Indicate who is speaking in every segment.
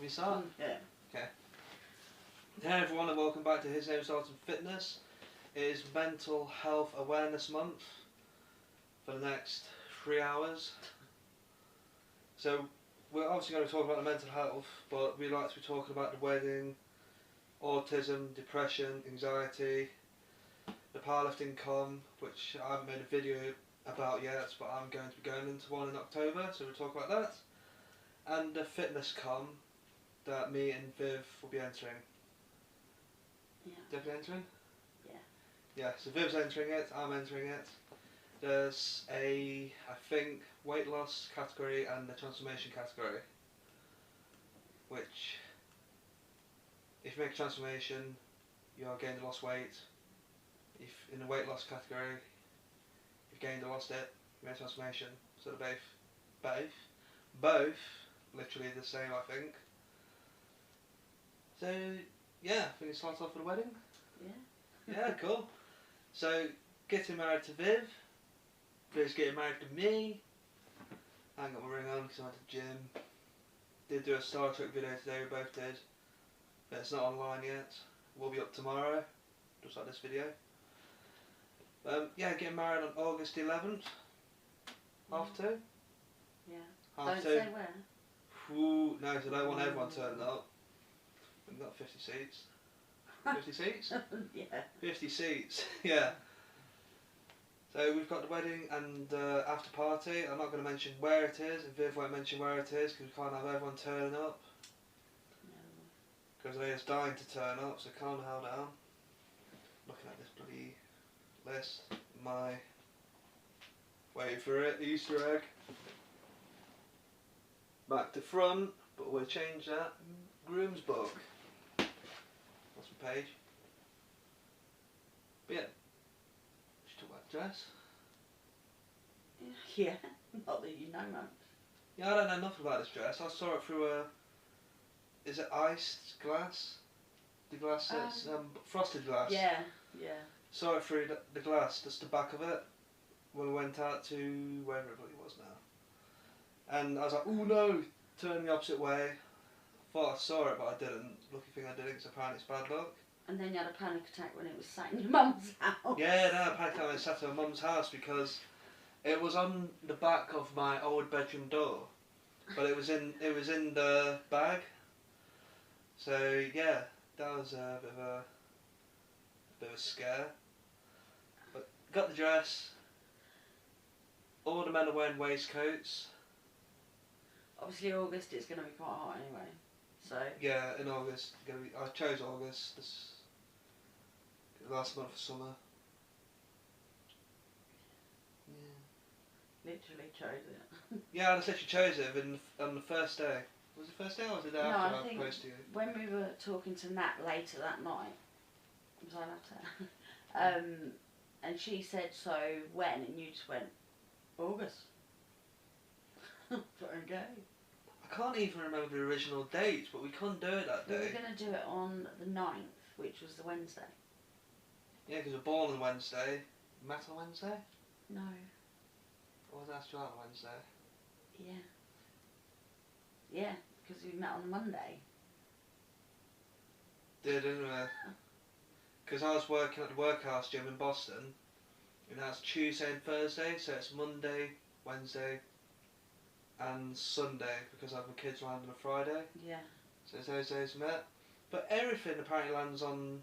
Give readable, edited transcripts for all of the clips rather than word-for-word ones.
Speaker 1: you start?
Speaker 2: Yeah.
Speaker 1: Okay. Hey everyone and welcome back to His Name's Dalton Fitness. It is Mental Health Awareness Month for the next 3 hours. So we're obviously going to talk about the mental health, but we like to be talking about the wedding, autism, depression, anxiety, the powerlifting con, which I haven't made a video about yet, but I'm going to be going into one in October, so we'll talk about that. And the fitness con that me and Viv will be entering.
Speaker 2: Yeah.
Speaker 1: Definitely entering?
Speaker 2: Yeah.
Speaker 1: Yeah, so Viv's entering it, I'm entering it. There's a, I think, weight loss category and a transformation category. Which, if you make a transformation, you're gained or lost weight. If in the weight loss category, you've gained or lost it, you made a transformation. So they're both, literally the same, I think. So, yeah, I think it starts off with a wedding.
Speaker 2: Yeah.
Speaker 1: Yeah, cool. So, getting married to Viv. Viv's getting married to me. I ain't got my ring on because I went to the gym. Did do a Star Trek video today, we both did. But it's not online yet. It will be up tomorrow, just like this video. Yeah, getting married on August 11th. Half 2?
Speaker 2: Yeah.
Speaker 1: Half
Speaker 2: Don't
Speaker 1: 2.
Speaker 2: say where.
Speaker 1: Ooh, no, so I don't want everyone turning up. We've got 50 seats. 50 seats?
Speaker 2: Yeah.
Speaker 1: 50 seats, yeah. So we've got the wedding and after party. I'm not going to mention where it is, and Viv won't mention where it is because we can't have everyone turning up.
Speaker 2: No.
Speaker 1: Because they're just dying to turn up, so calm the hell down. Looking at this bloody list. Wait for it, Easter egg. Back to front, but we'll change that. Groom's book. That's my page. But yeah. Let's talk about the dress.
Speaker 2: Yeah. Not that you know much.
Speaker 1: Yeah, I don't know nothing about this dress. I saw it through a... Is it iced glass? The glass that's frosted glass.
Speaker 2: Yeah. Yeah.
Speaker 1: Saw it through the glass, just the back of it, when we went out to wherever it was now. And I was like, oh no, turn the opposite way. Thought I saw it, but I didn't. Lucky thing I didn't, because apparently it's bad luck.
Speaker 2: And then you had a panic attack when it was sat in your mum's house.
Speaker 1: Yeah, no, I panicked when I sat at my mum's house because it was on the back of my old bedroom door, but it was in the bag. So yeah, that was a bit of a scare. But got the dress. All the men are wearing waistcoats.
Speaker 2: Obviously August it's going to be quite hot anyway. So.
Speaker 1: Yeah, in August. I chose August. This last month of summer. Yeah.
Speaker 2: Literally chose it.
Speaker 1: Yeah, I literally chose it on the first day. Was it the first day or was it the day after I proposed to you?
Speaker 2: When we were talking to Nat later that night, was I later? And she said, so when? And you just went, August. Okay.
Speaker 1: I can't even remember the original date, but we couldn't do it that day.
Speaker 2: We were going to do it on the 9th, which was the Wednesday.
Speaker 1: Yeah, because we're born on Wednesday. Met on Wednesday?
Speaker 2: No.
Speaker 1: Or was that on Wednesday?
Speaker 2: Yeah. Yeah, because we met on the Monday.
Speaker 1: Didn't we? Because I was working at the workhouse gym in Boston, and that's Tuesday and Thursday, so it's Monday, Wednesday, and Sunday, because I have my kids land on a Friday.
Speaker 2: Yeah.
Speaker 1: So it's those days met. But everything apparently lands on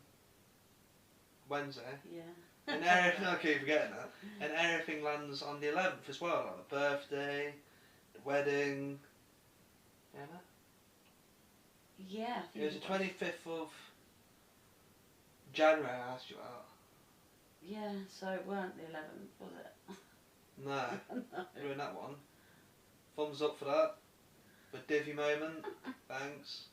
Speaker 1: Wednesday.
Speaker 2: Yeah.
Speaker 1: And everything, I keep forgetting that. And everything lands on the 11th as well, like the birthday, the wedding. Yeah, no?
Speaker 2: Yeah. I think
Speaker 1: It was the 25th of January I asked you out.
Speaker 2: Yeah, so it weren't the 11th, was it?
Speaker 1: No,
Speaker 2: No.
Speaker 1: you're in that one. Thumbs up for that. The divvy moment. Thanks.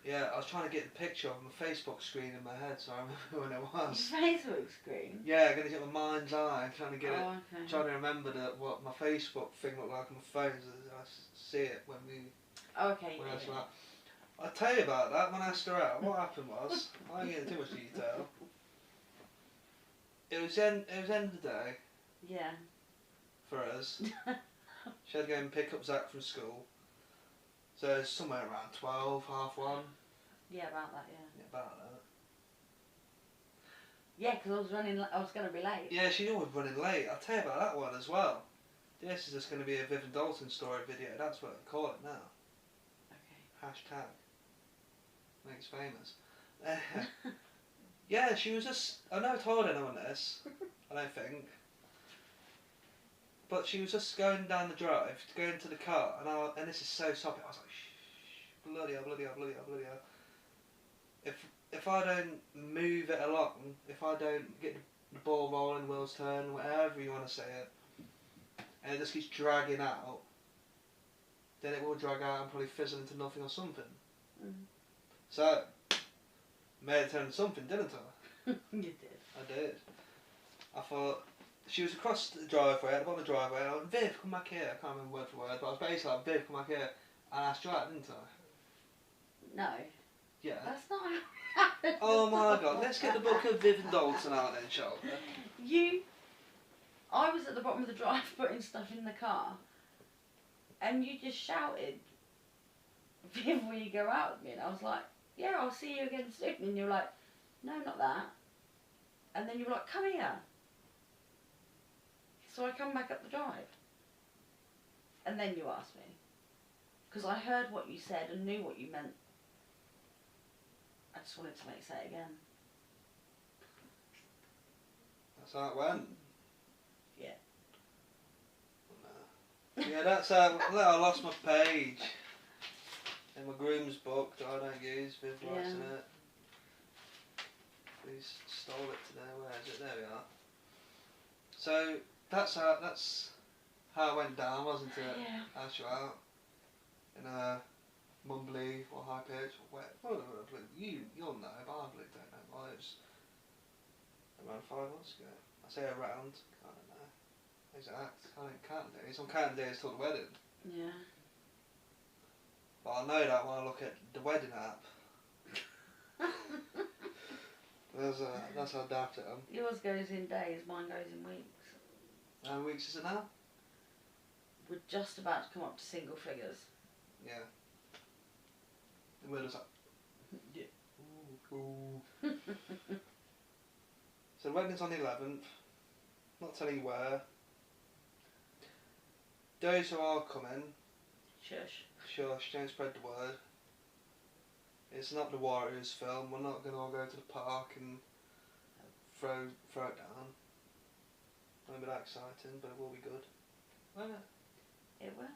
Speaker 1: Yeah, I was trying to get the picture of my Facebook screen in my head so I remember when it was.
Speaker 2: Your Facebook screen?
Speaker 1: Yeah, I'm going to get my mind's eye, trying to get it,
Speaker 2: Okay.
Speaker 1: trying to remember what my Facebook thing looked like on my phone so I see it when we...
Speaker 2: Okay,
Speaker 1: when
Speaker 2: yeah.
Speaker 1: I was like, I'll tell you about that when I asked her out. What happened was, I ain't getting too much detail. It was end of the day.
Speaker 2: Yeah.
Speaker 1: For us. She had to go and pick up Zach from school. So it's somewhere around 12, half 1.
Speaker 2: Yeah, about that, yeah.
Speaker 1: Yeah, about that.
Speaker 2: Yeah, because I was going to be late.
Speaker 1: Yeah, she's always running late. I'll tell you about that one as well. This is just going to be a Viv and Dalton story video. That's what I call it now.
Speaker 2: Okay.
Speaker 1: Hashtag. Makes famous. Yeah, she was just... I never told anyone this. I don't think. But she was just going down the drive to go into the car, and this is so soppy. I was like, shh, bloody hell, bloody hell, bloody hell, bloody hell. If I don't move it along, if I don't get the ball rolling, wheels turn, whatever you want to say it, and it just keeps dragging out, then it will drag out and probably fizzle into nothing or something.
Speaker 2: Mm.
Speaker 1: So, made it turn into something, didn't I?
Speaker 2: You did.
Speaker 1: I did. I thought, she was across the driveway, at the bottom of the driveway, and I went, Viv, come back here. I can't remember word for word, but I was basically like, Viv, come back here. And I asked you out, didn't I?
Speaker 2: No.
Speaker 1: Yeah.
Speaker 2: That's not how it happened.
Speaker 1: Oh my god, let's get the book of Viv and Dalton out then, shall we?
Speaker 2: I was at the bottom of the drive putting stuff in the car, and you just shouted, Viv, will you go out with me? And I was like, yeah, I'll see you again soon. And you're like, no, not that. And then you were like, come here. So I come back up the drive. And then you asked me. Because I heard what you said and knew what you meant. I just wanted to say it again.
Speaker 1: That's how it went.
Speaker 2: Yeah.
Speaker 1: Yeah, that's how I lost my page. In my groom's book that I don't use, Viv writes in it. We stole it today, where is it? There we are. So, that's how it went down, wasn't it?
Speaker 2: Yeah.
Speaker 1: Asked you out. In a mumbly or high pitch or wet. You'll know, but I really don't know. Well, it was around 5 months ago. I say around, I don't know. Exact. I don't count days. I'm counting days till the wedding.
Speaker 2: Yeah.
Speaker 1: But I know that when I look at the wedding app. That's how daft I am.
Speaker 2: Yours goes in days, mine goes in weeks.
Speaker 1: How many weeks is it now?
Speaker 2: We're just about to come up to single figures.
Speaker 1: Yeah. And we're just like...
Speaker 2: Yeah.
Speaker 1: Ooh. So the wedding's on the 11th. Not telling you where. Those who are coming...
Speaker 2: Shush.
Speaker 1: Shush, don't spread the word. It's not the Warriors film. We're not going to all go to the park and throw it down. Won't be that exciting, but it will be good. Won't it?
Speaker 2: It will.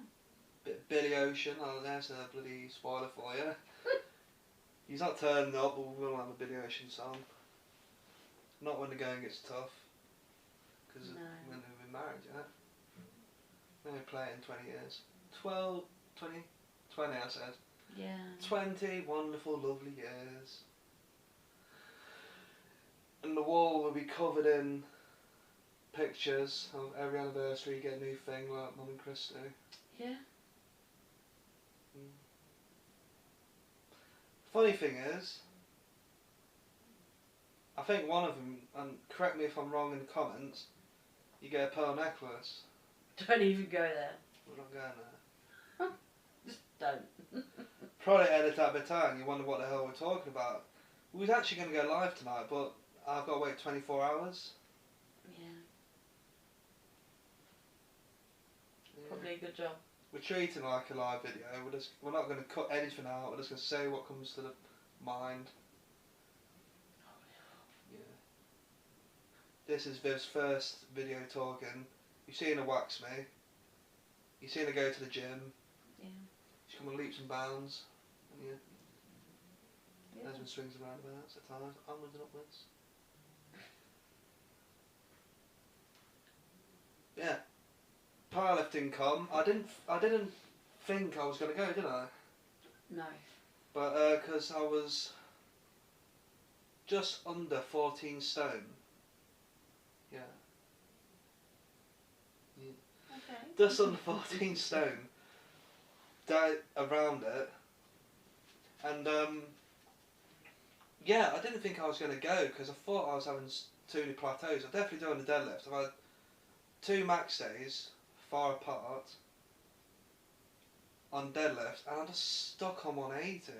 Speaker 1: Bit Billy Ocean. Oh, there's a bloody spoiler for you. He's not turning up, but we'll have a Billy Ocean song. Not when the going gets tough. Because when we've been married yet. Then we play it in 20 years. 20, I said.
Speaker 2: Yeah.
Speaker 1: 20 wonderful, lovely years. And the wall will be covered in pictures of every anniversary, you get a new thing like Mum and Chris do.
Speaker 2: Yeah.
Speaker 1: Funny thing is, I think one of them, and correct me if I'm wrong in the comments, you get a pearl necklace.
Speaker 2: Don't even go there.
Speaker 1: We're not going there.
Speaker 2: Just don't.
Speaker 1: Probably edit that bit out and you wonder what the hell we're talking about. We was actually going to go live tonight, but I've got to wait 24 hours.
Speaker 2: Yeah. Probably a good job.
Speaker 1: We're treating it like a live video. We're not going to cut anything out. We're just going to say what comes to the mind. Yeah. This is Viv's first video talking. You've seen her wax me. You've seen her go to the gym.
Speaker 2: Yeah.
Speaker 1: She's come on leaps and bounds. And
Speaker 2: Yeah.
Speaker 1: Desmond swings around about at times, onwards and upwards. Yeah. Powerlifting com. I didn't think I was going to go, did I?
Speaker 2: No.
Speaker 1: But because I was just under 14 stone. Yeah.
Speaker 2: Okay.
Speaker 1: Just under 14 stone. Down around it. And yeah, I didn't think I was going to go because I thought I was having too many plateaus. I've definitely done the deadlift. I've had 2 max days far apart. on deadlift, and I'm just stuck on 180.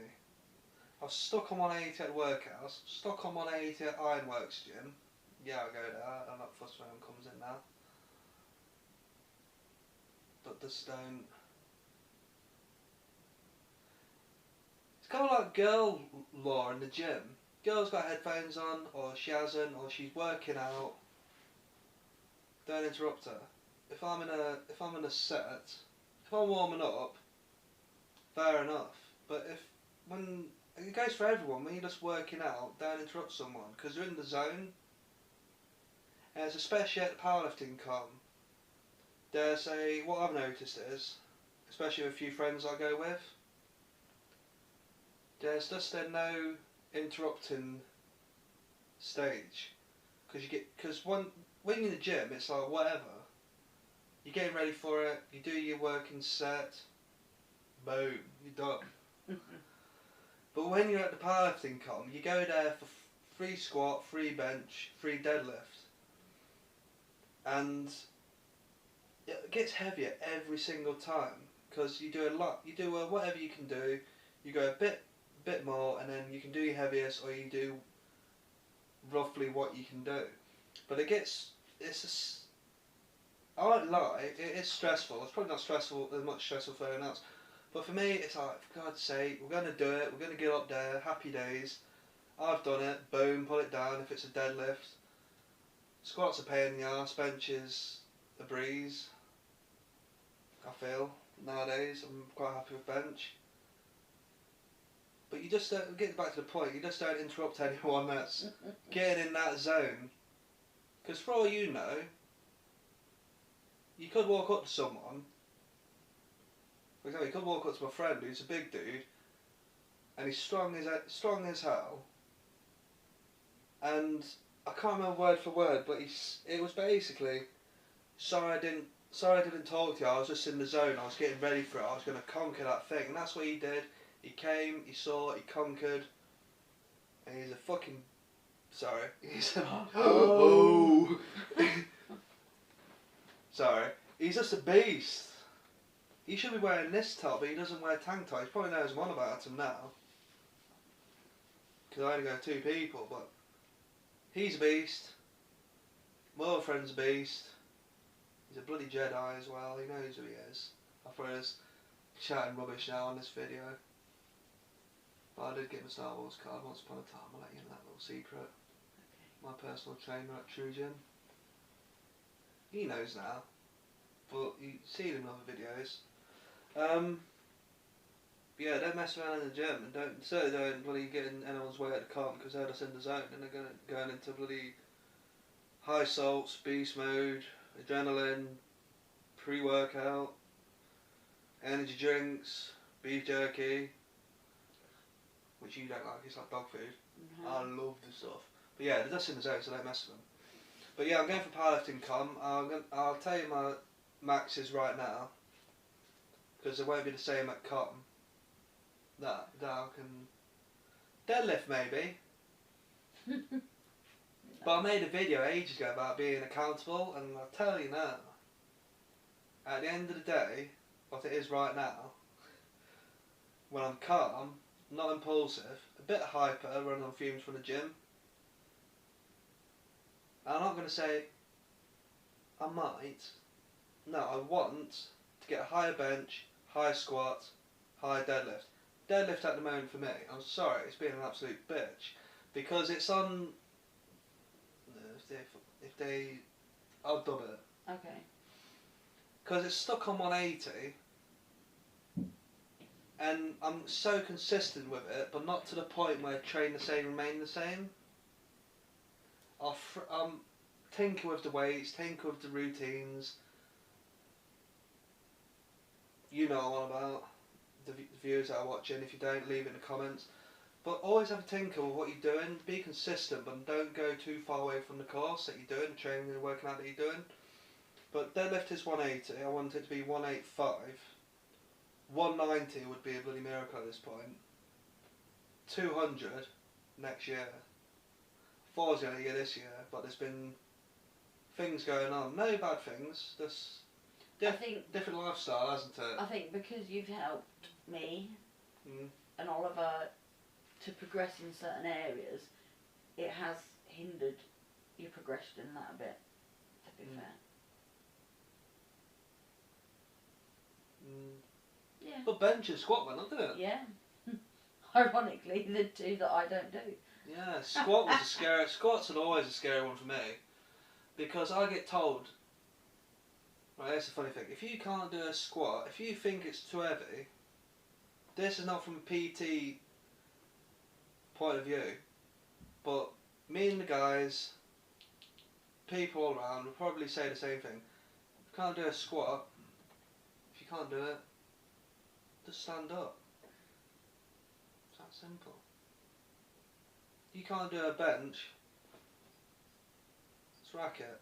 Speaker 1: I was stuck on 180 at Workhouse, stuck on 180 at Ironworks Gym. Yeah, I'll go there. I'm not fussed when it comes in now. But just don't. It's kind of like girl law in the gym. Girl's got headphones on, or she hasn't, or she's working out. Don't interrupt her. If I'm in a set, if I'm warming up, fair enough. But when it goes for everyone, when you're just working out, don't interrupt someone because you're in the zone. And it's especially at powerlifting com. There's what I've noticed is, especially with a few friends I go with, there's just a no interrupting stage because when you're in the gym, it's like whatever. You're getting ready for it. You do your working set. Boom, you're done. But when you're at the powerlifting com, you go there for free squat, free bench, free deadlift, and it gets heavier every single time because you do a lot. You do whatever you can do. You go a bit more, and then you can do your heaviest, or you do roughly what you can do. But I won't lie, it is stressful. It's probably not as much stressful for anyone else. But for me, it's like, for God's sake, we're going to do it, we're going to get up there, happy days. I've done it, boom, put it down if it's a deadlift. Squats are a pain in the arse, benches a breeze. I feel, nowadays, I'm quite happy with bench. But you just don't, get back to the point, you just don't interrupt anyone that's getting in that zone. Because for all you know, you could walk up to someone. For example, you could walk up to my friend who's a big dude, and he's strong as hell. And I can't remember word for word, but it was basically, sorry I didn't talk to you. I was just in the zone. I was getting ready for it. I was going to conquer that thing, and that's what he did. He came, he saw, he conquered, and he's a fucking. Sorry, he's a. Oh. Sorry, he's just a beast. He should be wearing this top, but he doesn't wear tank tops. He probably knows I'm on about him now. Because I only go 2 people, but he's a beast. My other friend's a beast. He's a bloody Jedi as well. He knows who he is. I thought he was chatting rubbish now on this video. But I did get my Star Wars card once upon a time. I'll let you in that little secret. Okay. My personal trainer at True Gym. He knows now. But you've seen him in other videos. Yeah, don't mess around in the gym, and certainly don't bloody get in anyone's way at the comp because they're just in the zone and they're going into bloody high salts, beast mode, adrenaline, pre-workout, energy drinks, beef jerky, which you don't like. It's like dog food.
Speaker 2: Mm-hmm.
Speaker 1: I love the stuff. But yeah, they're just in the zone, so don't mess with them. But yeah, I'm going for powerlifting com. I'll tell you my maxes right now, because it won't be the same at com. That I can deadlift maybe. But I made a video ages ago about being accountable, and I'll tell you now, at the end of the day, what it is right now, when I'm calm, not impulsive, a bit hyper, running on fumes from the gym, and I'm not going to say I might, no, I want to get a higher bench, higher squat, higher deadlift. Deadlift at the moment for me, I'm sorry, it's been an absolute bitch, because it's on, I'll dub it.
Speaker 2: Okay.
Speaker 1: Because it's stuck on 180, and I'm so consistent with it, but not to the point where train the same, remain the same. I'm tinker with the weights, tinker with the routines. You know what I'm about. The viewers that are watching, if you don't, leave it in the comments. But always have a tinker with what you're doing, be consistent, but don't go too far away from the course that you're doing, the training and working out that you're doing. But deadlift is 180, I want it to be 185. 190 would be a bloody miracle at this point. 200 next year. 4's going to get this year, but there's been things going on. No bad things, just
Speaker 2: I think
Speaker 1: different lifestyle, hasn't it?
Speaker 2: I think because you've helped me
Speaker 1: Mm.
Speaker 2: and Oliver to progress in certain areas, it has hindered your progression in that a bit, to be fair.
Speaker 1: Mm.
Speaker 2: Yeah.
Speaker 1: But bench and squat went up, didn't it?
Speaker 2: Yeah. Ironically, the two that I don't do.
Speaker 1: Yeah, squat was a scary. Squats are always a scary one for me, because I get told. Right, here's the funny thing: if you can't do a squat, if you think it's too heavy, this is not from a PT point of view, but me and the guys, people all around, will probably say the same thing. If you can't do a squat, if you can't do it, just stand up. It's that simple. You can't do a bench, just rack it.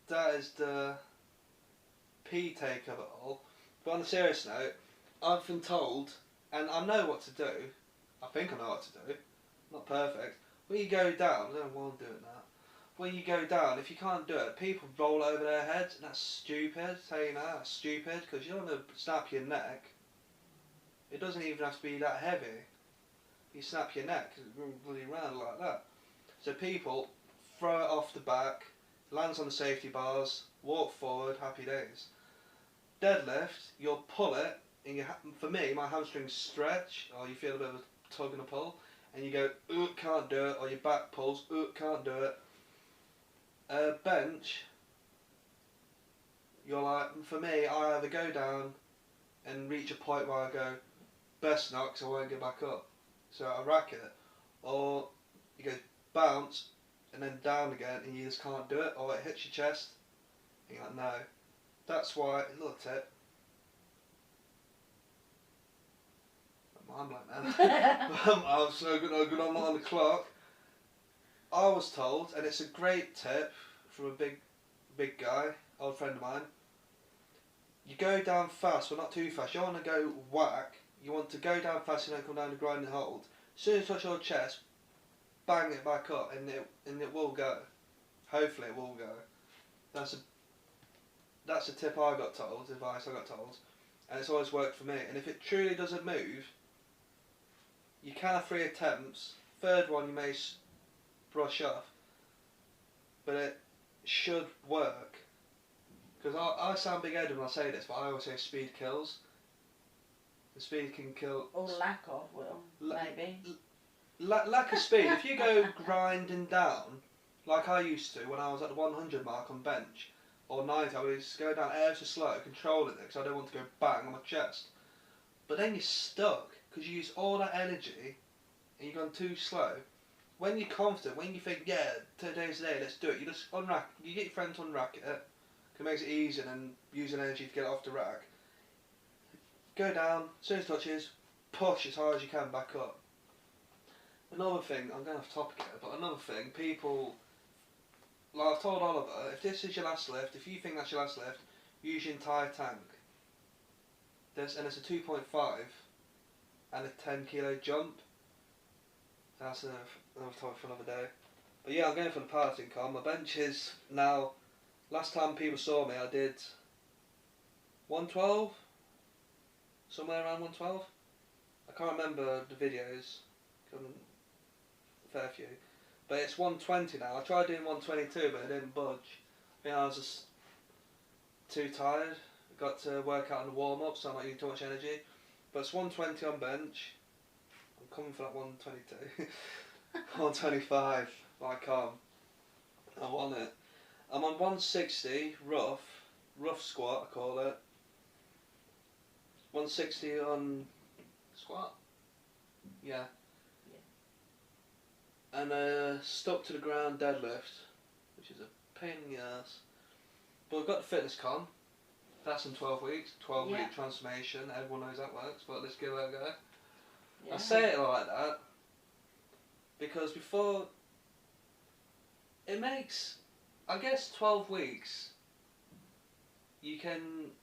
Speaker 1: That is the P take of it all. But on a serious note, I've been told, and I know what to do. I think I know what to do. Not perfect. When you go down, I don't know why I'm doing that. When you go down, if you can't do it, people roll over their heads, and that's stupid. Saying that's stupid, because you don't want to snap your neck. It doesn't even have to be that heavy. You snap your neck, because it goes bloody round like that. So people throw it off the back, lands on the safety bars, walk forward, happy days. Deadlift, you'll pull it, and for me, my hamstrings stretch, or you feel a bit of a tug and a pull, and you go, can't do it, or your back pulls, can't do it. Bench, you're like, for me, I either go down and reach a point where I go, best not, because I won't get back up. So I rack it, or you go bounce, and then down again, and you just can't do it, or it hits your chest, and you're like, no. That's why, little tip. I'm like, man. I was so good on the clock. I was told, and it's a great tip from a big guy, old friend of mine. You go down fast, but not too fast. You don't want to go whack. You want to go down fast and then come down to grind and hold. As soon as you touch your chest, bang it back up, and it will go. Hopefully, it will go. That's a tip I got told, advice I got told, and it's always worked for me. And if it truly doesn't move, you can have 3 attempts. Third one you may brush off, but it should work. Because I sound big-headed when I say this, but I always say speed kills. The speed can kill.
Speaker 2: Or lack of will, maybe.
Speaker 1: Lack of speed. If you go grinding down, like I used to when I was at the 100 mark on bench, or 90, I would just go down ever so slow, controlling it, because I don't want to go bang on my chest. But then you're stuck, because you use all that energy, and you've gone too slow. When you're confident, when you think, yeah, today's the day, let's do it, you just unrack, you get your friend to unrack it, because it makes it easier than using energy to get it off the rack. Go down, as soon as it touches, push as hard as you can back up. Another thing, I'm going off topic here, but another thing, people, like I've told Oliver, if this is your last lift, if you think that's your last lift, use your entire tank. And it's a 2.5 and a 10 kilo jump. That's another topic for another day. But yeah, I'm going for the powerlifting con. My bench is now, last time people saw me I did 112, somewhere around 112. I can't remember the videos, fair few. But it's 120 now. I tried doing 122 but it didn't budge. I was just too tired. Got to work out in the warm up, so I'm not using too much energy. But it's 120 on bench. I'm coming for that 122. 125. I can't. I want it. I'm on 160 rough squat I call it. 160 on squat. Yeah. And stuck to the ground deadlift, which is a pain in the ass. But we've got the fitness con. That's in 12 weeks, 12-week transformation. Everyone knows that works, but let's give it a go. Yeah. I say it like that because before it makes, I guess, 12 weeks. You can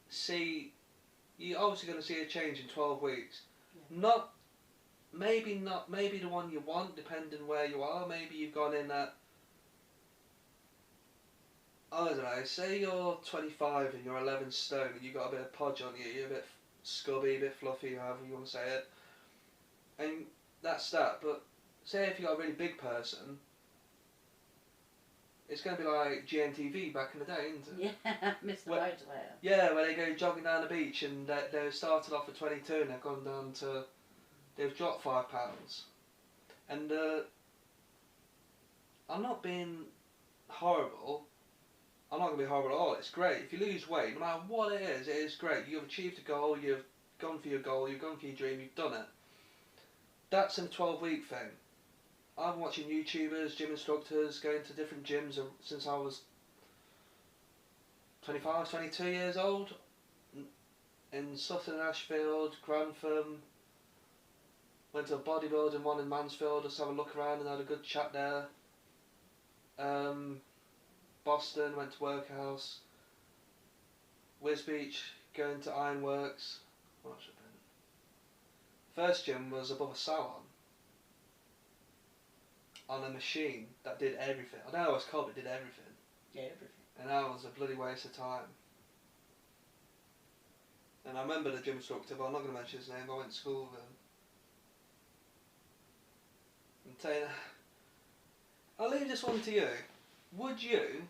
Speaker 1: see, you're obviously going to see a change in 12 weeks. Yeah. Maybe the one you want, depending where you are. Maybe you've gone in at I don't know, say you're 25 and you're 11 stone and you got a bit of podge on you, you're a bit scubby, a bit fluffy, however you want to say it, and that's that. But say if you got a really big person, it's going to be like GNTV back in the day, isn't it?
Speaker 2: Yeah, Mr. Motivator.
Speaker 1: Yeah, where they go jogging down the beach and they started off at 22 and they've gone down to, they've dropped £5. And I'm not being horrible. I'm not going to be horrible at all. It's great. If you lose weight, no matter what it is great. You've achieved a goal, you've gone for your goal, you've gone for your dream, you've done it. That's a 12-week thing. I've been watching YouTubers, gym instructors, going to different gyms since I was 25, 22 years old. In Sutton, Ashfield, Grantham. Went to a bodybuilding one in Mansfield, just have a look around and had a good chat there. Boston, went to Workhouse. Wisbech, going to Ironworks. What should have been? First gym was above a salon. On a machine that did everything. I don't know what it's called, but it did everything.
Speaker 2: Yeah, everything.
Speaker 1: And that was a bloody waste of time. And I remember the gym instructor, but I'm not going to mention his name, I went to school with him. I'm telling you, I'll leave this one to you. Would you,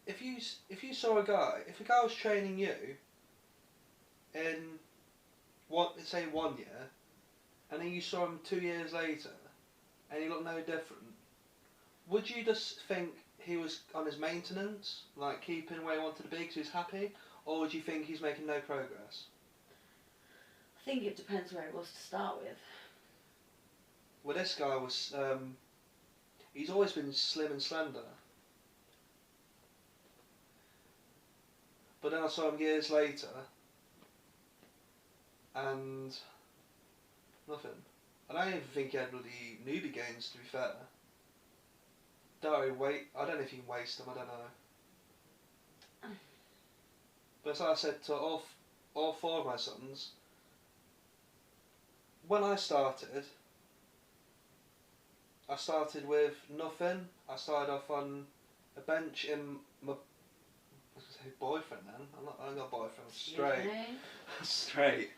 Speaker 1: if you saw a guy was training you in say 1 year, and then you saw him 2 years later, and he looked no different, would you just think he was on his maintenance, like keeping where he wanted to be because he was happy, or would you think he's making no progress?
Speaker 2: I think it depends where it was to start with.
Speaker 1: Well, this guy was, he's always been slim and slender. But then I saw him years later, and nothing. I don't even think he had bloody newbie gains, to be fair. I don't know if you can waste them, I don't know. But as I said to all four of my sons, when I started with nothing. I started off on a bench in my boyfriend then. I'm not a boyfriend, straight. Straight.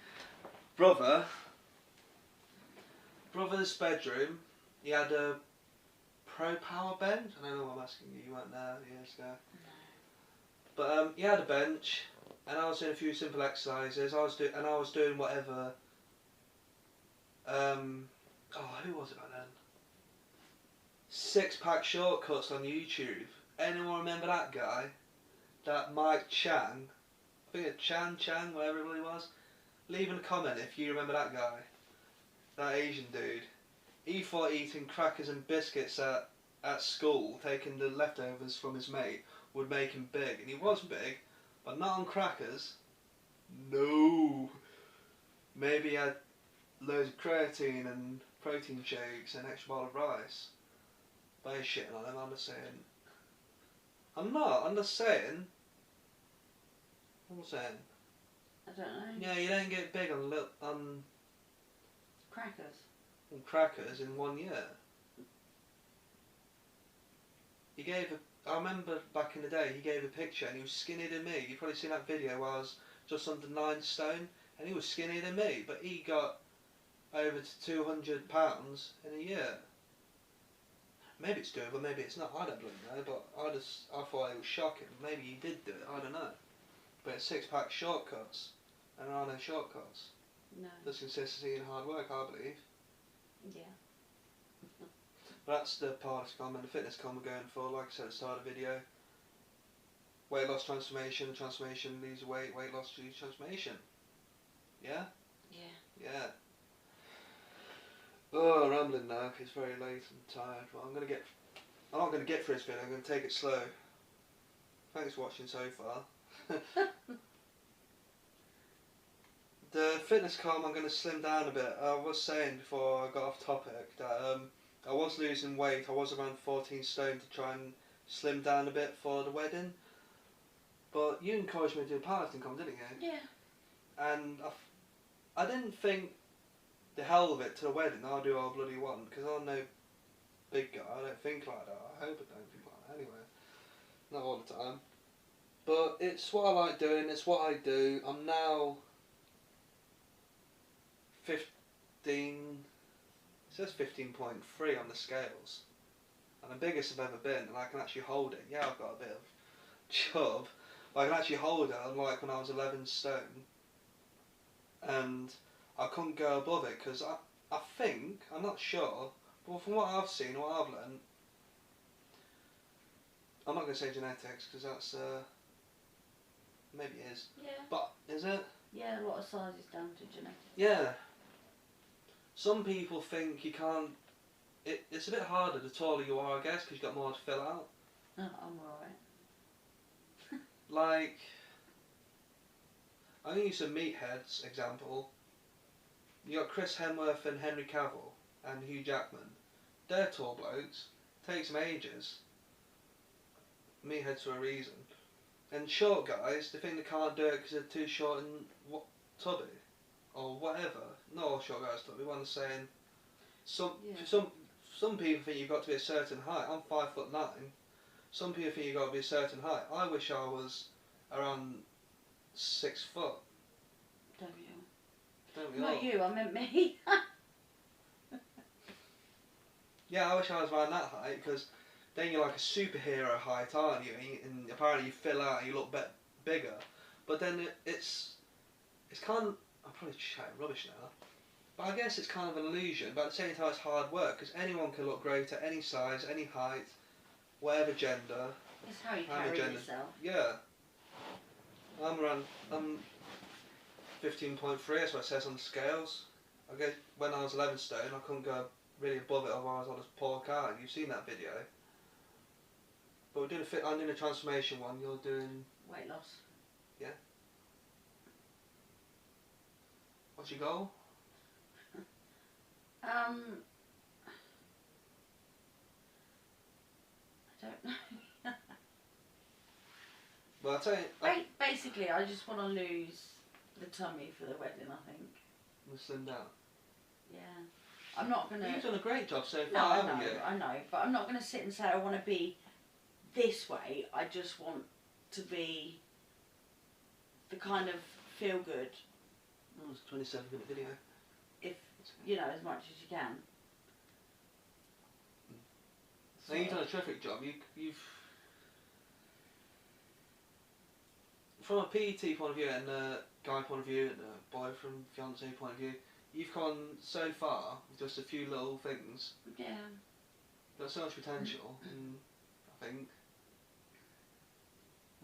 Speaker 1: Brother's bedroom, he had a Pro Power bench. I don't know what I'm asking you, you weren't there years ago. No. But he had a bench, and I was doing a few simple exercises. I was doing whatever. Who was it back then? 6-pack shortcuts on YouTube. Anyone remember that guy? That Mike Chang? I think it's Chang, whatever it really was. Leave in a comment if you remember that guy. That Asian dude. He thought eating crackers and biscuits at school, taking the leftovers from his mate, would make him big. And he was big, but not on crackers. No. Maybe he had loads of creatine and protein shakes and an extra bowl of rice. But he's shitting on him, I'm just saying. I'm not, I'm just saying. What am I saying?
Speaker 2: I don't know.
Speaker 1: Yeah, you don't get big on
Speaker 2: Crackers.
Speaker 1: On crackers in 1 year. I remember back in the day, he gave a picture and he was skinnier than me. You've probably seen that video where I was just under 9 stone and he was skinnier than me, but he got over to £200 in a year. Maybe it's doable, maybe it's not, I don't really know, but I thought it was shocking. Maybe he did do it, I don't know. But it's 6-pack shortcuts, and there are no shortcuts.
Speaker 2: No.
Speaker 1: There's consistency and hard work, I believe.
Speaker 2: Yeah.
Speaker 1: But that's the part of the fitness con we're going for, like I said at the start of the video. Weight loss transformation leads to weight loss leads to transformation. Yeah?
Speaker 2: Yeah.
Speaker 1: Yeah. Oh, rambling now, it's very late and tired. Well, I'm not going to get through this video, I'm going to take it slow. Thanks for watching so far. The fitness com, I'm going to slim down a bit. I was saying before I got off topic that I was losing weight. I was around 14 stone to try and slim down a bit for the wedding. But you encouraged me to do a powerlifting com, didn't you?
Speaker 2: Yeah.
Speaker 1: And I didn't think the hell of it to the wedding. I'll do all bloody want, because I know big guy. I don't think like that. I hope I don't think like that anyway. Not all the time. But it's what I like doing. It's what I do. I'm now 15. It says 15.3 on the scales. And the biggest I've ever been, and I can actually hold it. Yeah, I've got a bit of chub, but I can actually hold it, unlike when I was 11 stone. And I couldn't go above it, because I think, I'm not sure, but from what I've seen, what I've learned, I'm not going to say genetics, because that's, maybe it is.
Speaker 2: Yeah.
Speaker 1: But, is it?
Speaker 2: Yeah, a lot of size is down to genetics.
Speaker 1: Yeah. Some people think you can't, it's a bit harder the taller you are, I guess, because you've got more to fill out.
Speaker 2: Oh, I'm alright.
Speaker 1: Like, I'm going to use a meatheads example. You got Chris Hemsworth and Henry Cavill and Hugh Jackman. They're tall blokes. Takes them ages. Meatheads for a reason. And short guys, they think they can't do it because they're too short and tubby. Or whatever. Not all short guys tubby. What I'm saying, some people think you've got to be a certain height. I'm 5'9". Some people think you've got to be a certain height. I wish I was around 6 foot.
Speaker 2: Don't you?
Speaker 1: Don't we
Speaker 2: Not
Speaker 1: all?
Speaker 2: you, I meant me.
Speaker 1: Yeah, I wish I was around that height, because then you're like a superhero height, aren't you? And apparently you fill out and you look bigger. But then it's kind of, I'm probably chatting rubbish now, but I guess it's kind of an illusion, but at the same time it's hard work, because anyone can look great at any size, any height, whatever gender.
Speaker 2: It's how you
Speaker 1: I'm a
Speaker 2: carry
Speaker 1: gender.
Speaker 2: yourself.
Speaker 1: Yeah. I'm 15.3, that's what it says on the scales. I guess when I was 11 stone, I couldn't go really above it, otherwise I'll just pork out. You've seen that video. But we're doing I'm doing a transformation one, you're doing...
Speaker 2: Weight loss.
Speaker 1: Yeah. What's your goal?
Speaker 2: I don't know.
Speaker 1: Well, I'll tell you...
Speaker 2: Basically, I just want to lose the tummy for the wedding, I think.
Speaker 1: I'm slim down.
Speaker 2: Yeah. I'm not going to...
Speaker 1: You've done a great job so
Speaker 2: No,
Speaker 1: far,
Speaker 2: I
Speaker 1: haven't
Speaker 2: know,
Speaker 1: you?
Speaker 2: I know. But I'm not going to sit and say I want to be this way. I just want to be the kind of feel good,
Speaker 1: Oh, it's a 27-minute video.
Speaker 2: if, you know, as much as you can.
Speaker 1: So you've done a terrific job. You've... From a PET point of view and a guy point of view and a boyfriend, fiance point of view, you've gone so far with just a few little things.
Speaker 2: Yeah.
Speaker 1: Got so much potential, and I think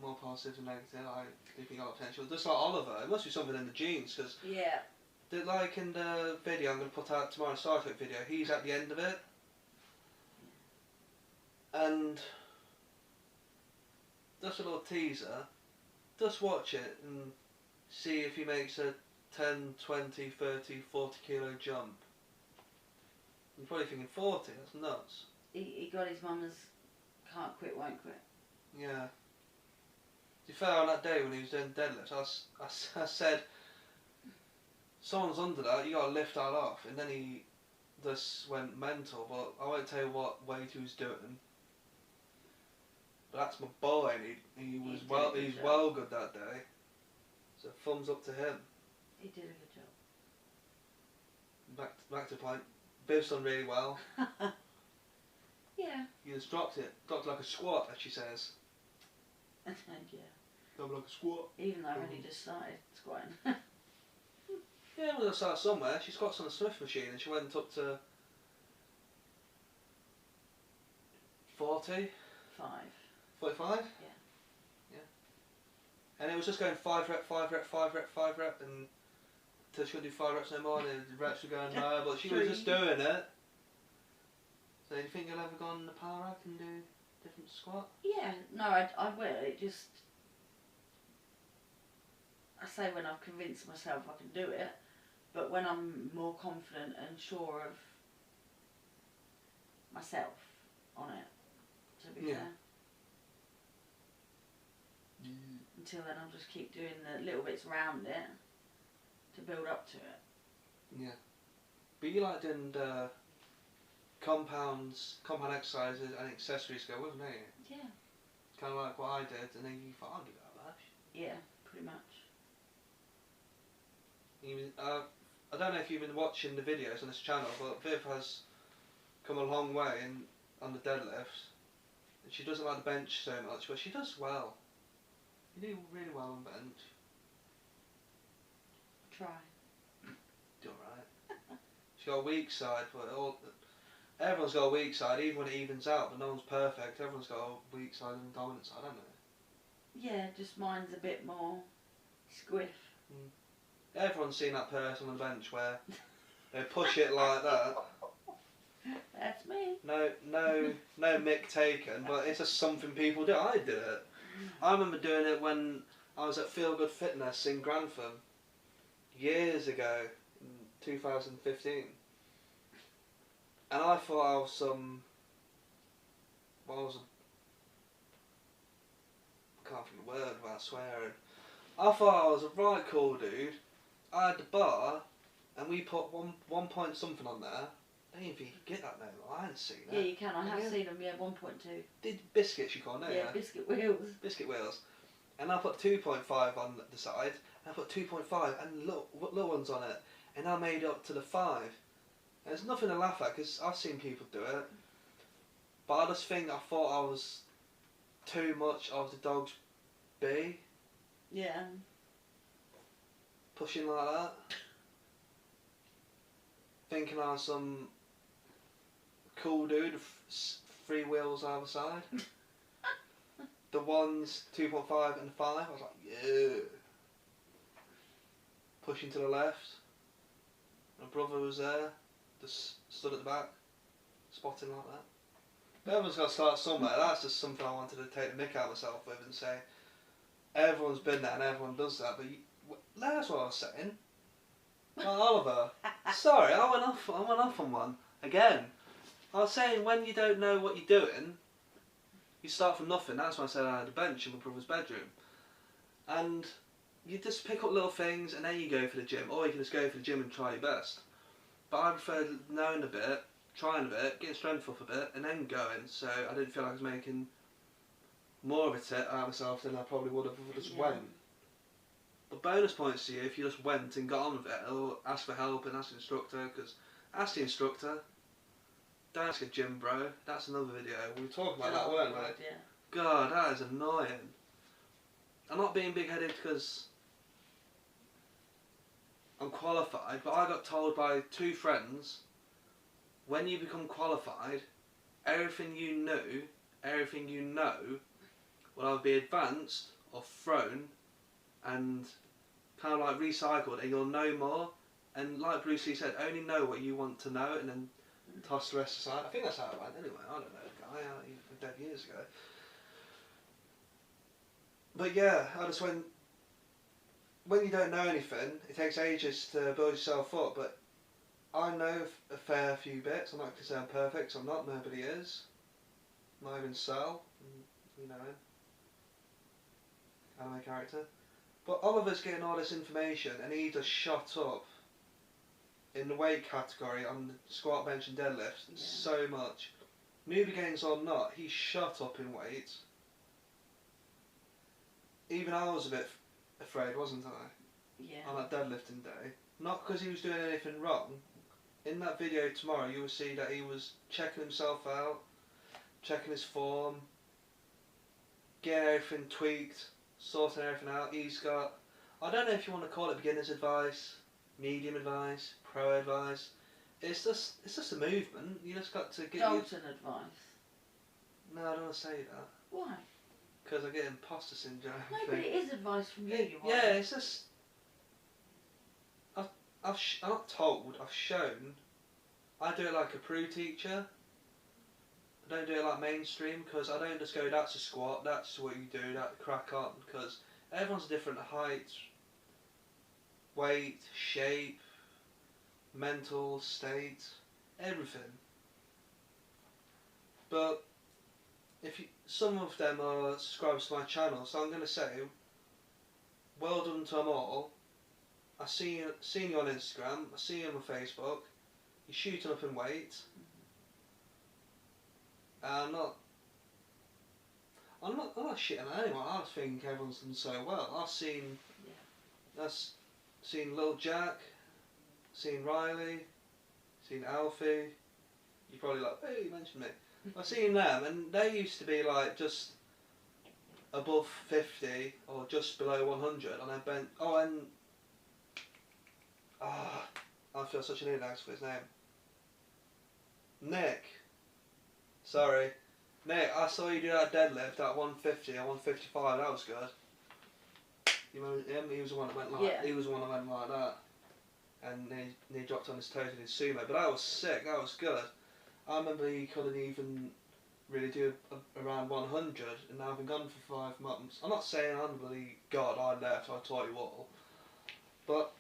Speaker 1: more positive than negative. I think you got potential. Just like Oliver, it must be something in the genes, because
Speaker 2: Yeah.
Speaker 1: like in the video I'm going to put out tomorrow, Star Trek video, he's at the end of it, and just a little teaser. Just watch it and see if he makes a 10, 20, 30, 40 kilo jump. You're probably thinking 40, that's nuts.
Speaker 2: He got his mama's can't quit, won't quit.
Speaker 1: Yeah. To be fair, on that day when he was doing deadlifts, I said, someone's under that, you gotta lift that off. And then he just went mental, but I won't tell you what weight he was doing. But that's my boy, and he was well good that day. So thumbs up to him.
Speaker 2: He did a good job.
Speaker 1: Back to the point. Biv's done really well.
Speaker 2: Yeah.
Speaker 1: He just dropped like a squat, as she says.
Speaker 2: Yeah.
Speaker 1: Double like a squat.
Speaker 2: Even though I only just started squatting.
Speaker 1: Yeah, we'll start somewhere. She squats on a Smith machine and she went up to 40,
Speaker 2: 5.
Speaker 1: 45? Yeah. And it was just going 5 rep, 5 rep, 5 rep, 5 rep, and until she couldn't do 5 reps no more, and the reps were going lower, but she was just doing it. So do you think you'll ever go on the power rack and do different squat?
Speaker 2: Yeah, no, I will. It just, I say when I've convinced myself I can do it, but when I'm more confident and sure of myself on it, to be fair. Until then I'll just keep doing the little bits around it to build up to it.
Speaker 1: Yeah. But you like doing compound exercises and accessories go with, don't you?
Speaker 2: Yeah.
Speaker 1: Kind of like what I did, and then you thought, I'll give that a bash.
Speaker 2: Yeah, pretty much.
Speaker 1: Even, I don't know if you've been watching the videos on this channel, but Viv has come a long way on the deadlifts. And she doesn't like the bench so much, but she does well. You do really well on bench.
Speaker 2: Try.
Speaker 1: Do alright. She's got a weak side, but everyone's got a weak side, even when it evens out, but no one's perfect. Everyone's got a weak side and a dominant side, haven't they?
Speaker 2: Yeah, just mine's a bit more squiff.
Speaker 1: Everyone's seen that person on the bench where they push it like that.
Speaker 2: That's me.
Speaker 1: No mick taken, but it's just something people do. I did it. I remember doing it when I was at Feel Good Fitness in Grantham years ago, in 2015. And I thought I was I can't think of the word without swearing. I thought I was a right cool dude. I had the bar, and we put one point something on there. I don't even think you can get that now. I hadn't seen it.
Speaker 2: Yeah, you can. I have seen them. Yeah, 1.2.
Speaker 1: Did biscuits you call it?
Speaker 2: Yeah, biscuit wheels.
Speaker 1: Biscuit wheels. And I put 2.5 on the side. And I put 2.5 and little ones on it. And I made it up to the 5. And there's nothing to laugh at because I've seen people do it. But I just think I thought I was too much of the dog's B.
Speaker 2: Yeah.
Speaker 1: Pushing like that. Thinking I was some cool dude with 3 wheels either side. The ones 2.5 and 5, I was like, yeah. Pushing to the left. My brother was there, just stood at the back, spotting like that. But everyone's got to start somewhere. That's just something I wanted to take the mick out of myself with and say, everyone's been there and everyone does that, but that's what I was saying. Oh, Oliver, sorry, I went off on one again. I was saying when you don't know what you're doing, you start from nothing. That's why I said I had a bench in my brother's bedroom, and you just pick up little things and then you go for the gym, or you can just go for the gym and try your best. But I preferred knowing a bit, trying a bit, getting strength up a bit, and then going. So I didn't feel like I was making more of a tit out of myself than I probably would have if I just went. But bonus points to you if you just went and got on with it, or ask for help and ask the instructor, because ask the instructor, don't ask a gym bro. That's another video. We were talking about that, weren't we?
Speaker 2: Yeah.
Speaker 1: God, that is annoying. I'm not being big-headed because I'm qualified, but I got told by 2 friends, when you become qualified, everything you know, will either be advanced or thrown and kind of like recycled, and you'll know more. And like Bruce Lee said, only know what you want to know and then toss the rest aside. I think that's how it went anyway. I don't know the guy, he was dead years ago. But yeah, I just went, when you don't know anything, it takes ages to build yourself up, but I know a fair few bits. I'm not going to say I'm perfect, so I'm not, nobody is. Not even Sal, you know him. Anime character. But Oliver's getting all this information and he just shot up in the weight category on the squat, bench and deadlift so much. Newbie gains or not, he shot up in weight. Even I was a bit afraid, wasn't I?
Speaker 2: Yeah.
Speaker 1: On that deadlifting day. Not because he was doing anything wrong. In that video tomorrow you will see that he was checking himself out, checking his form, getting everything tweaked, sorting everything out. He's got, I don't know if you want to call it beginner's advice, medium advice, pro advice. It's just a movement. You just got to get
Speaker 2: Dalton advice.
Speaker 1: No, I don't want to say that.
Speaker 2: Why?
Speaker 1: Because I get imposter syndrome.
Speaker 2: No, but it is advice from you.
Speaker 1: Yeah, it's just I'm not told. I've shown. I do it like a pro teacher. I don't do it like mainstream because I don't just go, that's a squat, that's what you do, that crack on, because everyone's different height, weight, shape, mental state, everything. But some of them are subscribers to my channel, so I'm going to say, well done to them all. I seen you on Instagram, I see you on Facebook, you're shooting up in weight. I'm not. I'm not shitting on anyone. I just think everyone's done so well. I've seen Lil Jack, seen Riley, seen Alfie. You're probably like, hey, you mentioned me. I've seen them, and they used to be like just above 50 or just below 100, and I bent. Oh, and I feel such an idiot now for his name. Nick. Sorry, Nick. I saw you do that deadlift at 150 and 155. That was good. You remember him? He was the one that went like.
Speaker 2: Yeah.
Speaker 1: He was the one that went like that, and he dropped on his toes in his sumo. But that was sick. That was good. I remember he couldn't even really do around 100, and now I've been gone for 5 months. I'm not saying I'm bloody God, I left, I taught you all. But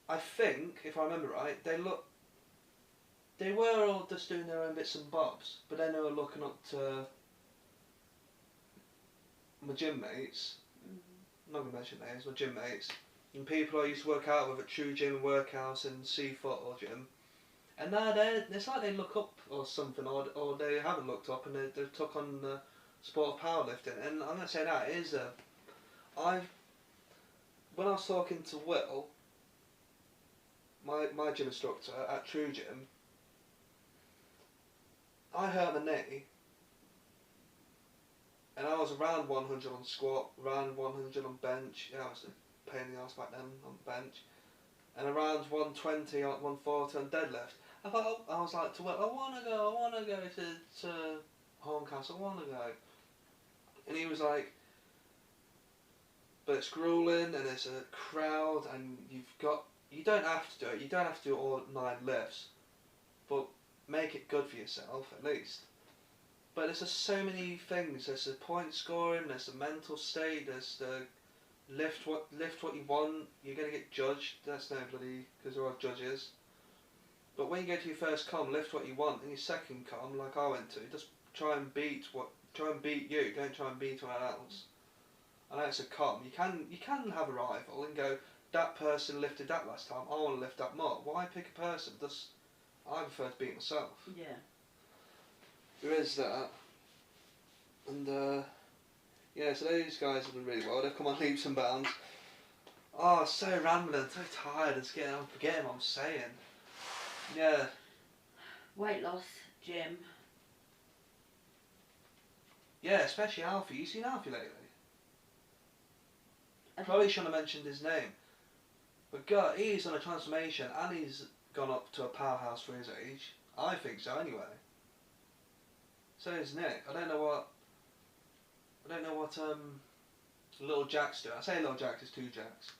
Speaker 1: I think, if I remember right, they were all just doing their own bits and bobs, but then they were looking up to my gym mates, I'm not going to mention names, my gym mates, and people I used to work out with at True Gym and Workhouse and Seafoot or Gym. And now it's like they look up or something, or they haven't looked up and they've took on the sport of powerlifting. And I'm going to say that is when I was talking to Will, my gym instructor at True Gym, I hurt my knee, and I was around 100 on squat, around 100 on bench. Yeah, I was a pain in the ass back then on bench, and around 120 on 140 on deadlift. I was like to Will, I want to go to Horncastle, I want to go. And he was like, but it's grueling and it's a crowd and you don't have to do it, you don't have to do all 9 lifts, but make it good for yourself at least. But there's just so many things, there's the point scoring, there's the mental state, there's the lift what you want, you're going to get judged, that's no bloody, because there are judges. But when you go to your first com, lift what you want, and your second com, like I went to, just try and beat you, don't try and beat anyone else. I know it's a com, you can have a rival and go, that person lifted that last time, I want to lift that more. Why pick a person? I prefer to beat myself.
Speaker 2: Yeah.
Speaker 1: There is that. And yeah, so those guys have done really well, they've come on leaps and bounds. Oh, so rambling, so tired, I'm forgetting what I'm saying. Yeah.
Speaker 2: Weight loss, gym.
Speaker 1: Yeah, especially Alfie. You seen Alfie lately? Probably shouldn't have mentioned his name. But God, he's on a transformation and he's gone up to a powerhouse for his age. I think so anyway. So is Nick. I don't know what Little Jack's doing. I say Little Jack, there's 2 Jacks.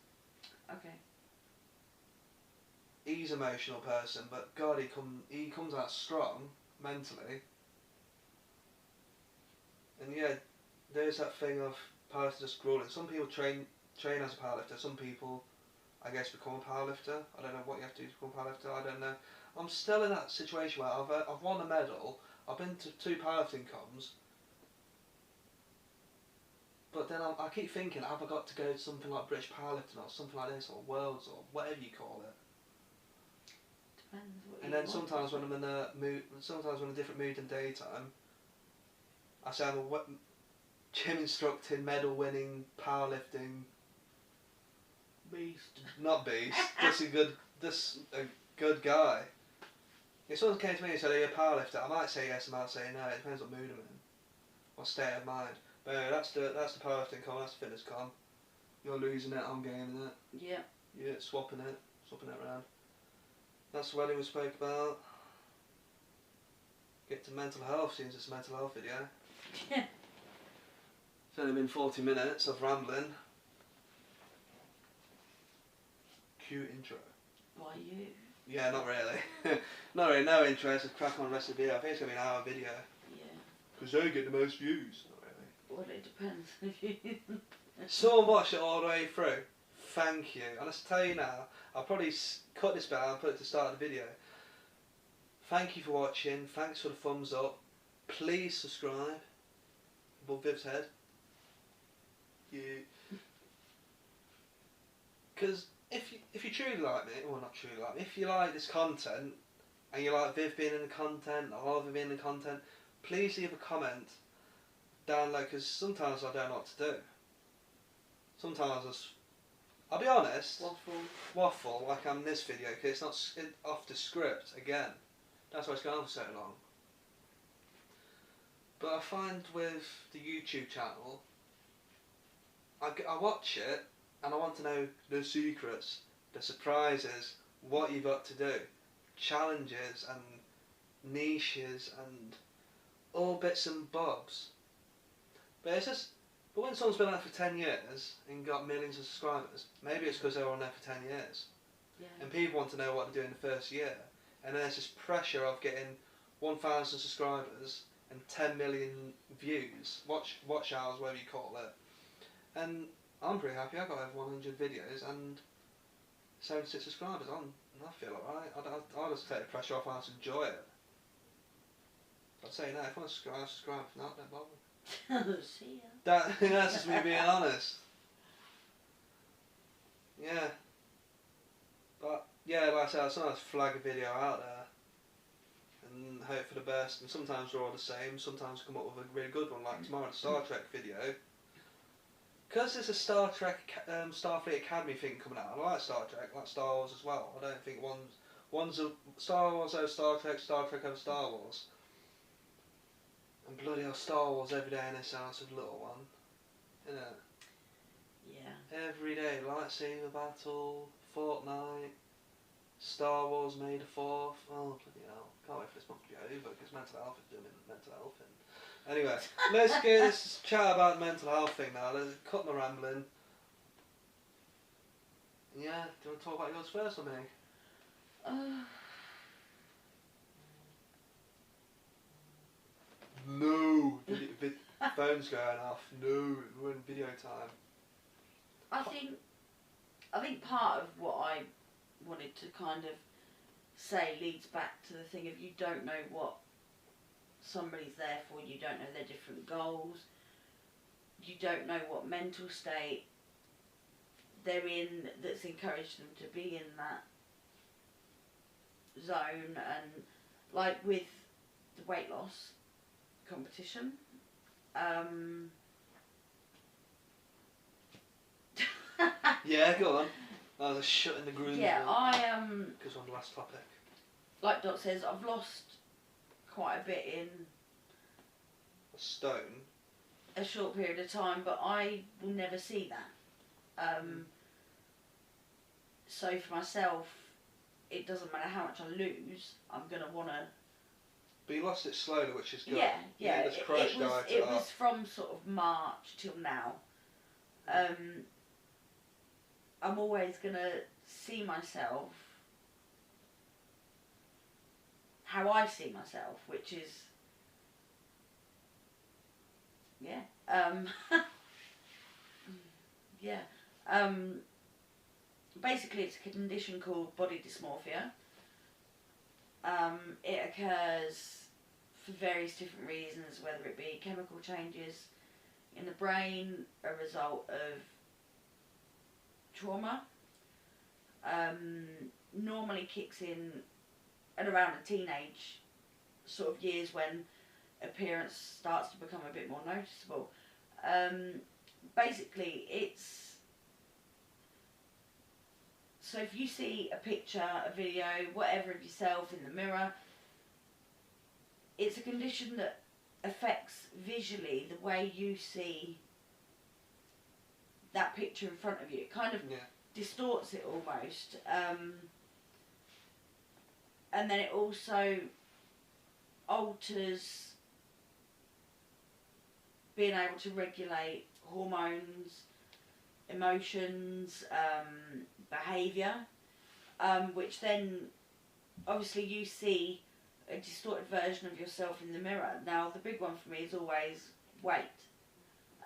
Speaker 2: Okay.
Speaker 1: He's an emotional person, but God, he comes out strong mentally. And yeah, there's that thing of powerlifter just grueling. Some people train as a powerlifter. Some people, I guess, become a powerlifter. I don't know what you have to do to become a powerlifter. I don't know. I'm still in that situation where I've won a medal. I've been to 2 powerlifting comps. But then I keep thinking, have I got to go to something like British Powerlifting or something like this, or Worlds, or whatever you call it. And then sometimes when I'm in a mood, sometimes when I'm in a different mood than daytime, I say I'm a gym instructing, medal winning, powerlifting
Speaker 2: beast.
Speaker 1: Not beast, just a good guy. If someone came to me and said, are you a powerlifter? I might say yes, I might say no. It depends what mood I'm in, what state of mind. But anyway, that's the powerlifting com, that's the fitness com. You're losing it, I'm gaining it.
Speaker 2: Yeah.
Speaker 1: You're swapping it around. That's the wedding we spoke about. Get to mental health, since it's a mental health video.
Speaker 2: Yeah.
Speaker 1: It's only been 40 minutes of rambling. Cue intro.
Speaker 2: Why you?
Speaker 1: Yeah, not really. Not really, no intro, just crack on the rest of the video. I think it's going to be an hour video.
Speaker 2: Yeah.
Speaker 1: Because they get the most views. Not really.
Speaker 2: Well, it depends if you...
Speaker 1: Someone watched it all the way through. Thank you. And I'll tell you now, I'll probably cut this bit out and put it at the start of the video. Thank you for watching. Thanks for the thumbs up. Please subscribe. Above Viv's head. Yeah. Because if you truly like me, well not truly like me, if you like this content, and you like Viv being in the content, I love Viv being in the content, please leave a comment down there, because sometimes I don't know what to do. Sometimes I'll be honest, waffle like I'm in this video, because it's not off the script again. That's why it's going on for so long. But I find with the YouTube channel, I watch it and I want to know the secrets, the surprises, what you've got to do, challenges and niches and all bits and bobs. But it's just, but when someone's been there for 10 years and got millions of subscribers, maybe it's because they were on there for 10 years.
Speaker 2: Yeah.
Speaker 1: And people want to know what to do in the first year. And there's this pressure of getting 1,000 subscribers and 10 million views, watch hours, whatever you call it. And I'm pretty happy. I've got over 100 videos and 76 subscribers on, and I feel alright. I'll just take the pressure off and I'll enjoy it. I'd say no, if I want to subscribe. If not, don't bother.
Speaker 2: See ya.
Speaker 1: That's just me being honest. Yeah. But yeah, like I said, I sometimes flag a video out there and hope for the best, and sometimes they're all the same, sometimes come up with a really good one, like tomorrow, the Star Trek video. Because there's a Star Trek, Starfleet Academy thing coming out, I like Star Trek, I like Star Wars as well. I don't think one's a Star Wars over Star Trek over Star Wars. And bloody hell, Star Wars every day in this house with little one. You know?
Speaker 2: Yeah.
Speaker 1: Every day, lightsaber battle, Fortnite, Star Wars May the 4th. Oh, bloody hell. Can't wait for this month to be over, because mental health is doing mental health thing. Anyway, let's get this chat about mental health thing now. Let's cut my rambling. Yeah, do you want to talk about yours first or me? No! Phone's going off. No, we're in video time.
Speaker 2: I think part of what I wanted to kind of say leads back to the thing of you don't know what somebody's there for, you don't know their different goals, you don't know what mental state they're in that's encouraged them to be in that zone. And like with the weight loss competition,
Speaker 1: Yeah, go on. I was shut in the groove.
Speaker 2: yeah,
Speaker 1: Because on the last topic.
Speaker 2: like Dot says, I've lost quite a bit in
Speaker 1: A stone.
Speaker 2: a short period of time, but I will never see that. So for myself, it doesn't matter how much I lose, I'm gonna wanna.
Speaker 1: But you lost it slowly, which is good.
Speaker 2: Yeah. It was from sort of March till now. I'm always gonna see myself how I see myself, which is basically it's a condition called body dysmorphia. It occurs for various different reasons, whether it be chemical changes in the brain, a result of trauma. Normally kicks in at around the teenage sort of years when appearance starts to become a bit more noticeable. Basically it's, so if you see a picture, a video, whatever of yourself in the mirror, it's a condition that affects visually the way you see that picture in front of you. It kind of distorts it almost. And then it also alters being able to regulate hormones, emotions, behaviour, which then obviously you see a distorted version of yourself in the mirror. Now the big one for me is always weight.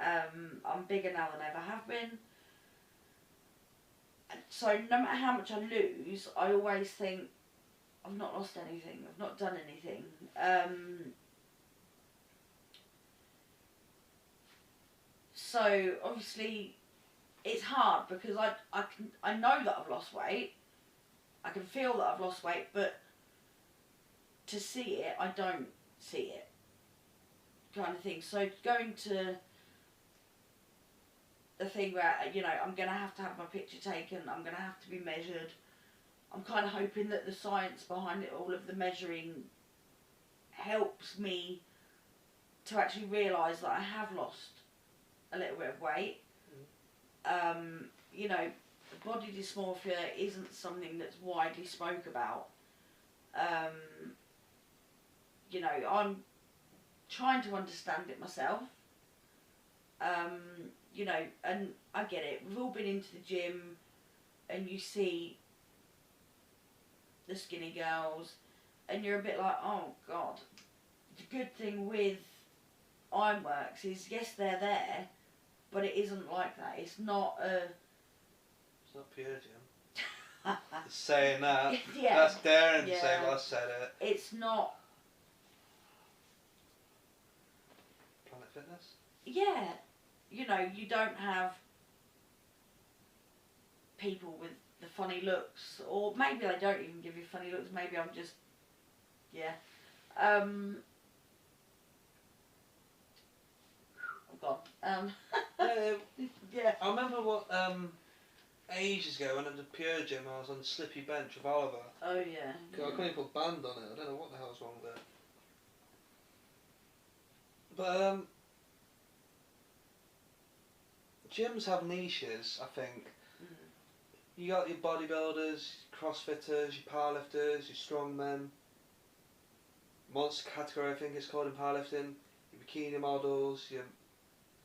Speaker 2: I'm bigger now than I ever have been. So no matter how much I lose, I always think, I've not lost anything, I've not done anything. So obviously it's hard because I know that I've lost weight, I can feel that I've lost weight, but to see it, I don't see it, kind of thing. So going to the thing where, you know, I'm going to have my picture taken, I'm going to have to be measured. I'm kind of hoping that the science behind it, all of the measuring, helps me to actually realise that I have lost a little bit of weight. You know, body dysmorphia isn't something that's widely spoke about. You know, I'm trying to understand it myself. You know, and I get it. We've all been into the gym and you see the skinny girls and you're a bit like, oh God. The good thing with Ironworks is, yes, they're there, but it isn't like that. It's not a...
Speaker 1: It's not pure gym. Saying that.
Speaker 2: Yeah.
Speaker 1: That's daring to say, well, I said it.
Speaker 2: It's not...
Speaker 1: Planet Fitness?
Speaker 2: Yeah. You know, you don't have people with the funny looks, or maybe they don't even give you funny looks, maybe I'm just... Yeah. I'm gone. Yeah.
Speaker 1: I remember what, ages ago when I went to Pure Gym, I was on the slippy bench with Oliver.
Speaker 2: Oh yeah.
Speaker 1: I couldn't even put band on it. I don't know what the hell was wrong with it. But gyms have niches, I think. You got your bodybuilders, crossfitters, your powerlifters, your strongmen, monster category I think it's called in powerlifting, your bikini models, your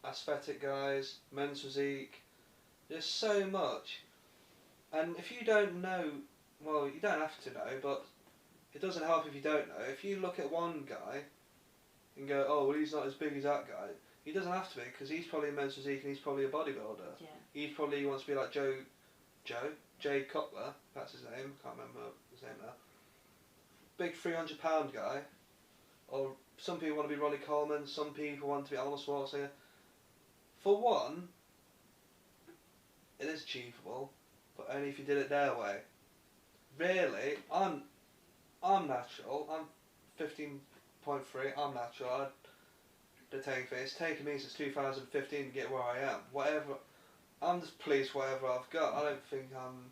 Speaker 1: aesthetic guys, men's physique. There's so much, and if you don't know, well, you don't have to know, but it doesn't help if you don't know. If you look at one guy and go, oh, well, he's not as big as that guy, he doesn't have to be, because he's probably a men's physique and he's probably a bodybuilder.
Speaker 2: Yeah.
Speaker 1: He probably wants to be like Jay Cutler, that's his name, can't remember his name now. Big 300-pound guy, or some people want to be Ronnie Coleman, some people want to be Arnold Schwarzenegger. For one, it is achievable, but only if you did it their way. Really, I'm natural. I'm 15.3. I'm natural. It's taken me since 2015 to get where I am. Whatever, I'm just pleased with whatever I've got. I don't think I'm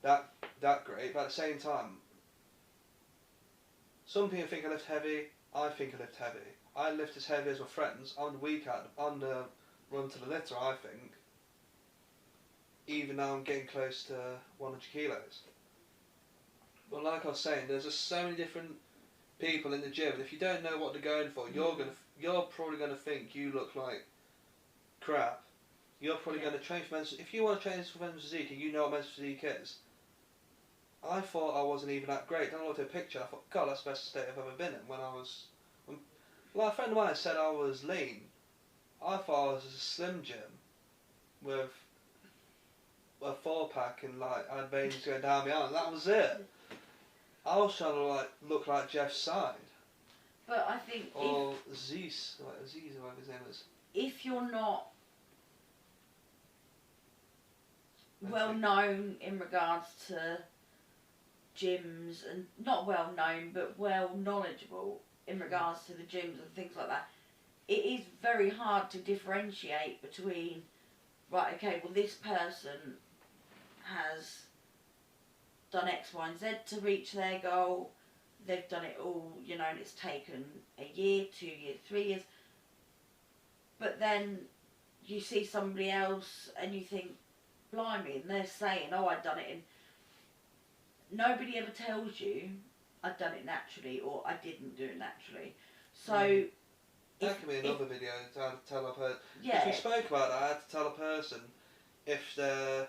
Speaker 1: that great, but at the same time, some people think I lift heavy. I think I lift heavy. I lift as heavy as my friends on the weekend, on the run to the litter, I think. Even now I'm getting close to 100 kilos. But like I was saying, there's just so many different people in the gym, and if you don't know what they're going for, you're probably going to think you look like crap. You're probably going to train for men's... If you want to train for men's physique and you know what men's physique is, I thought I wasn't even that great. Then I looked at a picture, I thought, God, that's the best state I've ever been in when I was... Like a friend of mine said I was lean. I thought I was a Slim Jim with a 4-pack and like I had veins going down my arm, and that was it. I was trying to look like Jeff Side.
Speaker 2: But I think
Speaker 1: or Aziz, whatever his name is.
Speaker 2: If you're not well known in regards to gyms, and not well known but well knowledgeable in regards to the gyms and things like that, it is very hard to differentiate between, right, okay, well this person has done X, Y and Z to reach their goal, they've done it all, you know, and it's taken a year, 2 years, 3 years, but then you see somebody else and you think, blimey, and they're saying, oh, I've done it in... Nobody ever tells you, I've done it naturally, or I didn't do it naturally. So...
Speaker 1: That could be another video to tell a person.
Speaker 2: Yeah.
Speaker 1: Because we spoke about that, I had to tell a person if they're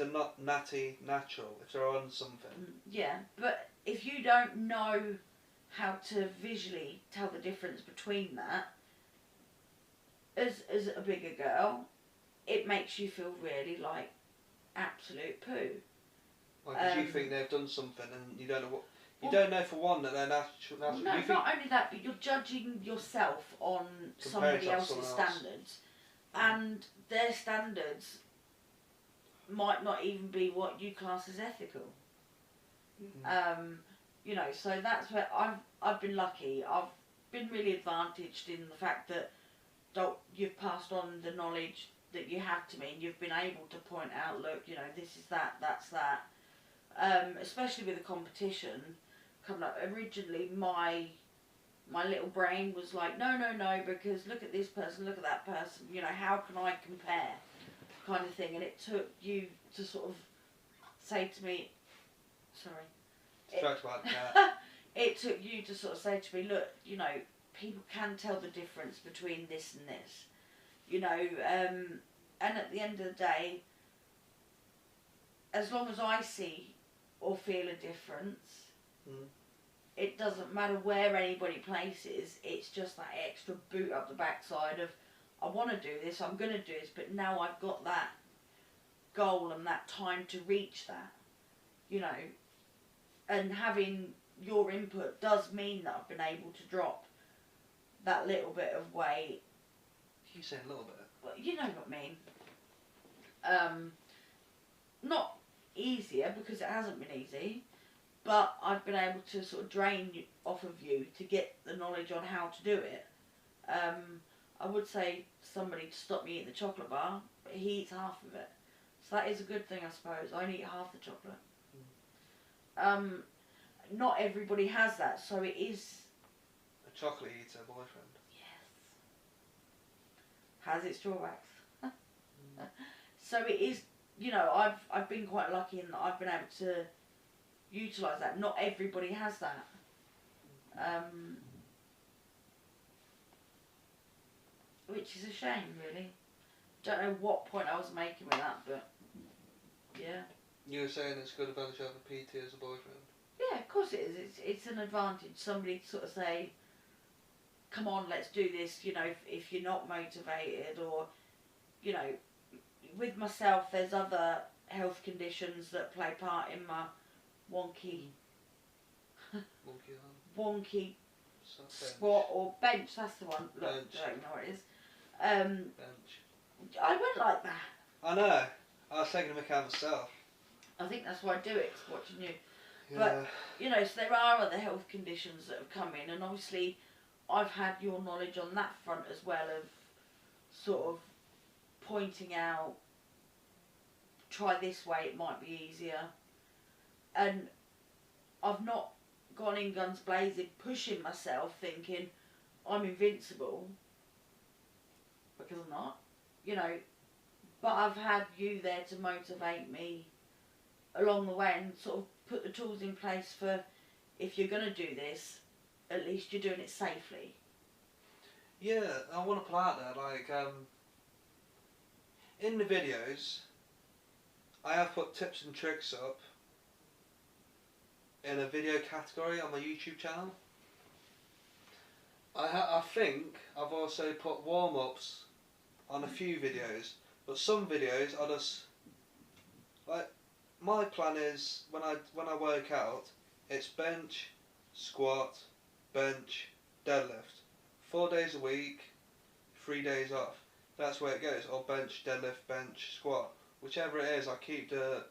Speaker 1: not natural, if they're on something.
Speaker 2: Yeah, but if you don't know how to visually tell the difference between that, as a bigger girl, it makes you feel really like absolute poo.
Speaker 1: Because you think they've done something and you don't know what... You don't know for one that they're natural.
Speaker 2: No, not only that, but you're judging yourself on somebody else's standards. And their standards might not even be what you class as ethical. You know, so that's where I've been lucky. I've been really advantaged in the fact that you've passed on the knowledge that you had to me, and you've been able to point out, look, you know, this is that, that's that. Especially with the competition coming up. Originally, my little brain was like, no, because look at this person, look at that person. You know, how can I compare, kind of thing. And it took you to sort of say to me, sorry. It took you to sort of say to me, look, you know, people can tell the difference between this and this, you know, and at the end of the day, as long as I see or feel a difference, it doesn't matter where anybody places, it's just that extra boot up the backside of, I want to do this, I'm going to do this, but now I've got that goal and that time to reach that, you know. And having your input does mean that I've been able to drop that little bit of weight.
Speaker 1: You say a little bit.
Speaker 2: Well, you know what I mean. Not easier, because it hasn't been easy, but I've been able to sort of drain off of you to get the knowledge on how to do it. I would say somebody to stop me eating the chocolate bar, but he eats half of it. So that is a good thing, I suppose. I only eat half the chocolate. Not everybody has that, so it is...
Speaker 1: A chocolate eater boyfriend.
Speaker 2: Yes. Has its drawbacks. So it is, you know, I've been quite lucky in that I've been able to utilise that. Not everybody has that. Which is a shame, really. Don't know what point I was making with that, but yeah.
Speaker 1: You were saying it's good advantage to have a PT as a boyfriend?
Speaker 2: Yeah, of course it is. It's an advantage. Somebody to sort of say, come on, let's do this, you know, if you're not motivated, or, you know, with myself, there's other health conditions that play part in my wonky squat or bench, that's the one. Look,
Speaker 1: Bench.
Speaker 2: I don't know what it is.
Speaker 1: Bench.
Speaker 2: I went like that.
Speaker 1: I know. I was taking a mick out myself.
Speaker 2: I think that's why I do it, watching you.
Speaker 1: Yeah.
Speaker 2: But, you know, so there are other health conditions that have come in, and obviously I've had your knowledge on that front as well, of sort of pointing out, try this way, it might be easier. And I've not gone in guns blazing, pushing myself, thinking I'm invincible, because I'm not, you know, but I've had you there to motivate me along the way and sort of put the tools in place for, if you're going to do this, at least you're doing it safely.
Speaker 1: Yeah, I want to put out there, like, in the videos, I have put tips and tricks up in a video category on my YouTube channel. I think I've also put warm-ups on a few videos, but some videos I just, like, my plan is when I work out, it's bench, squat, bench, deadlift. 4 days a week, 3 days off. That's where it goes. Or bench, deadlift, bench, squat. Whichever it is, I keep the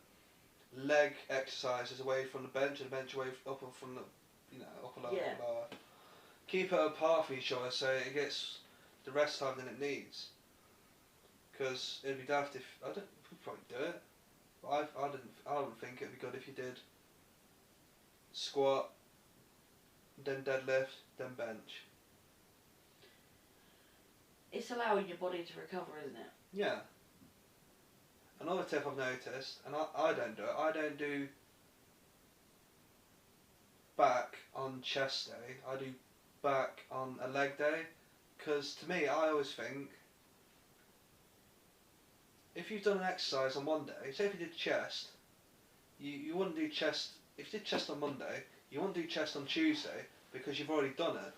Speaker 1: leg exercises away from the bench and the bench away up and from the, you know, upper lower,
Speaker 2: Yeah.
Speaker 1: lower. Keep it apart from each other so it gets the rest time than it needs. Because it'd be daft if we'd probably do it. But I don't think it'd be good if you did squat, then deadlift, then bench.
Speaker 2: It's allowing your body to recover, isn't it?
Speaker 1: Yeah. Another tip I've noticed, and I don't do it, I don't do back on chest day, I do back on a leg day, because to me, I always think, if you've done an exercise on one day, say if you did chest, you wouldn't do chest, if you did chest on Monday, you wouldn't do chest on Tuesday, because you've already done it.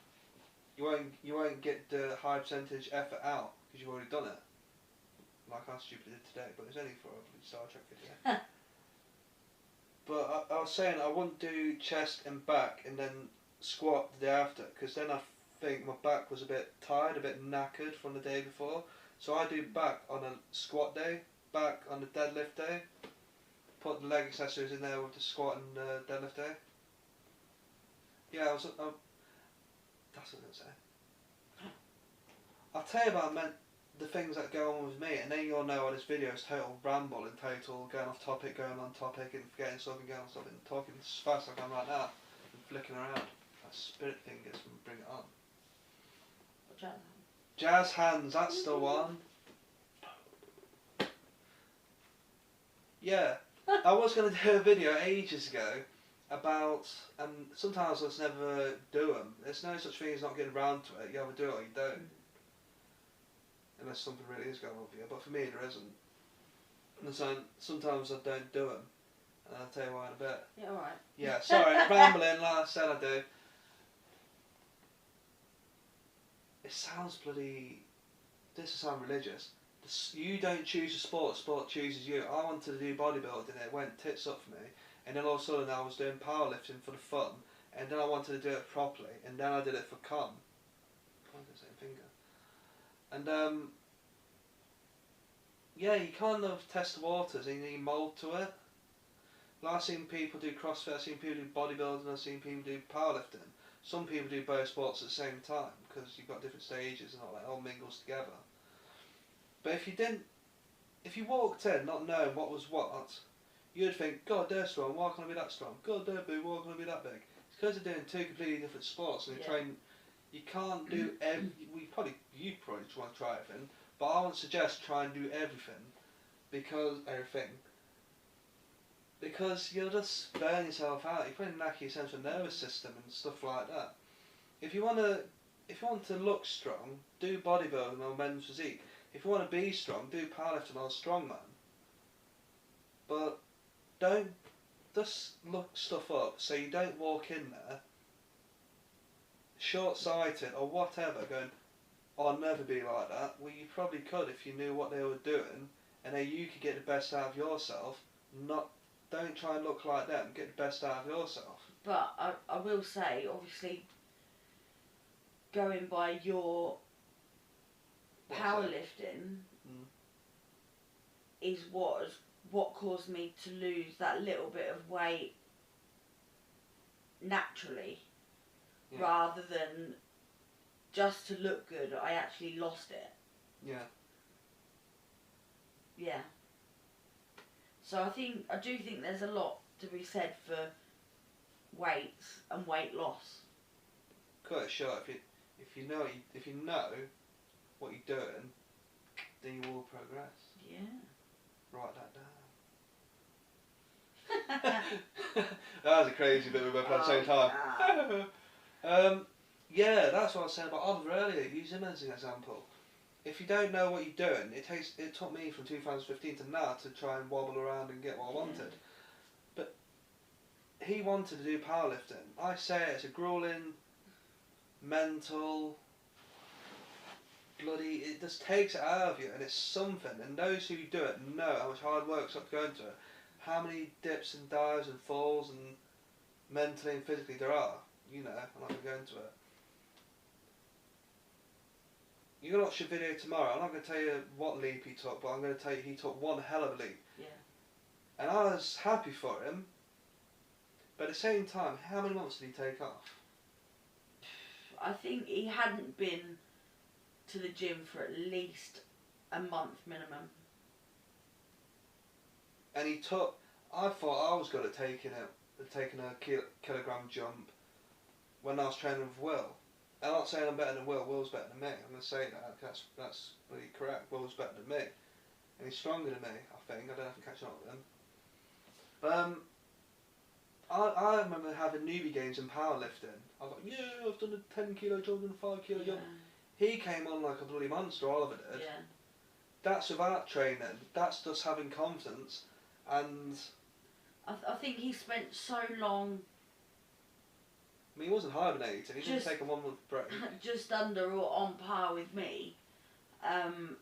Speaker 1: You won't get the high percentage effort out, because you've already done it. Like how stupid I did today, but it was only for a Star Trek video. But I was saying I wouldn't do chest and back and then squat the day after, because then I think my back was a bit tired, a bit knackered from the day before. So I do back on a squat day, back on a deadlift day, put the leg accessories in there with the squat and deadlift day. Yeah, that's what I was going to say. I'll tell you about the things that go on with me, and then you'll know this video is total ramble and total going off topic, going on topic, and forgetting something, going on something, talking as fast as I can right now, and flicking around. That spirit fingers from Bring It On. Jazz hands, that's the one. Yeah, I was going to do a video ages ago about, and sometimes I just never do them. There's no such thing as not getting around to it. You either do it or you don't. Unless something really is going on for you. But for me, there isn't. And so sometimes I don't do them. And I'll tell you why in a bit.
Speaker 2: Yeah, alright.
Speaker 1: Yeah, sorry, rambling, like I said I do. It sounds bloody... This will sound religious. You don't choose a sport chooses you. I wanted to do bodybuilding, it went tits up for me. And then all of a sudden I was doing powerlifting for the fun. And then I wanted to do it properly. And then I did it for con. Can't do the same finger. And yeah, you kind of test the waters and you mould to it. Like I've seen people do CrossFit, I've seen people do bodybuilding, I've seen people do powerlifting. Some people do both sports at the same time because you've got different stages and all that, all mingles together. But if you walked in not knowing what was what, you'd think, God, they're strong, why can't I be that strong? God, they're big, why can't I be that big? It's because they're doing two completely different sports and they train. You can't do you probably just want to try everything, but I would suggest try and do everything because you'll just burn yourself out. You're probably knack your central nervous system and stuff like that. If you want to look strong, do bodybuilding or men's physique. If you want to be strong, do powerlifting or strongman. But don't just look stuff up so you don't walk in there short-sighted or whatever going, oh, I'll never be like that. Well, you probably could if you knew what they were doing and then you could get the best out of yourself. Don't try and look like them, get the best out of yourself.
Speaker 2: But I will say, obviously, going by your powerlifting is what caused me to lose that little bit of weight naturally. Yeah. Rather than just to look good, I actually lost it.
Speaker 1: Yeah.
Speaker 2: Yeah. So I do think there's a lot to be said for weights and weight loss.
Speaker 1: Cut it short. If you know what you're doing, then you will progress.
Speaker 2: Yeah.
Speaker 1: Write that down. That was a crazy bit we both had at the same time. Yeah, that's what I was saying about Oliver earlier. Use him as an example. If you don't know what you're doing, it took me from 2015 to now to try and wobble around and get what I wanted. But he wanted to do powerlifting. I say it's a grueling, mental, bloody, it just takes it out of you and it's something. And those who do it know how much hard work's up to go into it. How many dips and dives and falls and mentally and physically there are. You know, I'm not going to go into it. You're going to watch a video tomorrow. I'm not going to tell you what leap he took, but I'm going to tell you he took one hell of a leap.
Speaker 2: Yeah.
Speaker 1: And I was happy for him. But at the same time, how many months did he take off?
Speaker 2: I think he hadn't been to the gym for at least a month minimum.
Speaker 1: And he took... I thought I was good at taking a kilogram jump when I was training with Will. I'm not saying I'm better than Will. Will's better than me. I'm going to say that. That's really correct. Will's better than me. And he's stronger than me, I think. I don't know if I'm catching up with him. But I remember having newbie games in powerlifting. I was like, yeah, I've done a 10 kilo jump and a 5 kilo jump. He came on like a bloody monster, Oliver did.
Speaker 2: Yeah.
Speaker 1: That's without training. That's just having confidence. And...
Speaker 2: I think he spent so long...
Speaker 1: I mean, he wasn't hibernating. He didn't take a 1 month break.
Speaker 2: Just under or on par with me. And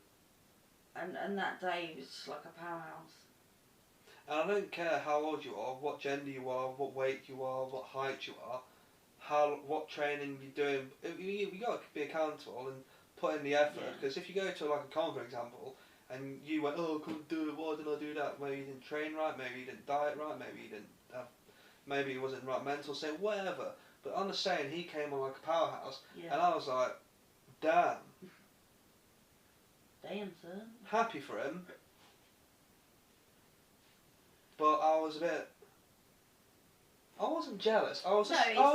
Speaker 2: that day was just like a powerhouse.
Speaker 1: And I don't care how old you are, what gender you are, what weight you are, what height you are, what training you're doing. You got to be accountable and put in the effort. Because if you go to like a con, for example, and you went, oh, I couldn't do it, why didn't I do that? Maybe you didn't train right, maybe you didn't diet right, maybe he wasn't in the right mental state, whatever. But on the saying, he came on like a powerhouse,
Speaker 2: Yeah.
Speaker 1: and I was like, damn.
Speaker 2: Damn, son.
Speaker 1: Happy for him. But I was a bit... I wasn't jealous. I was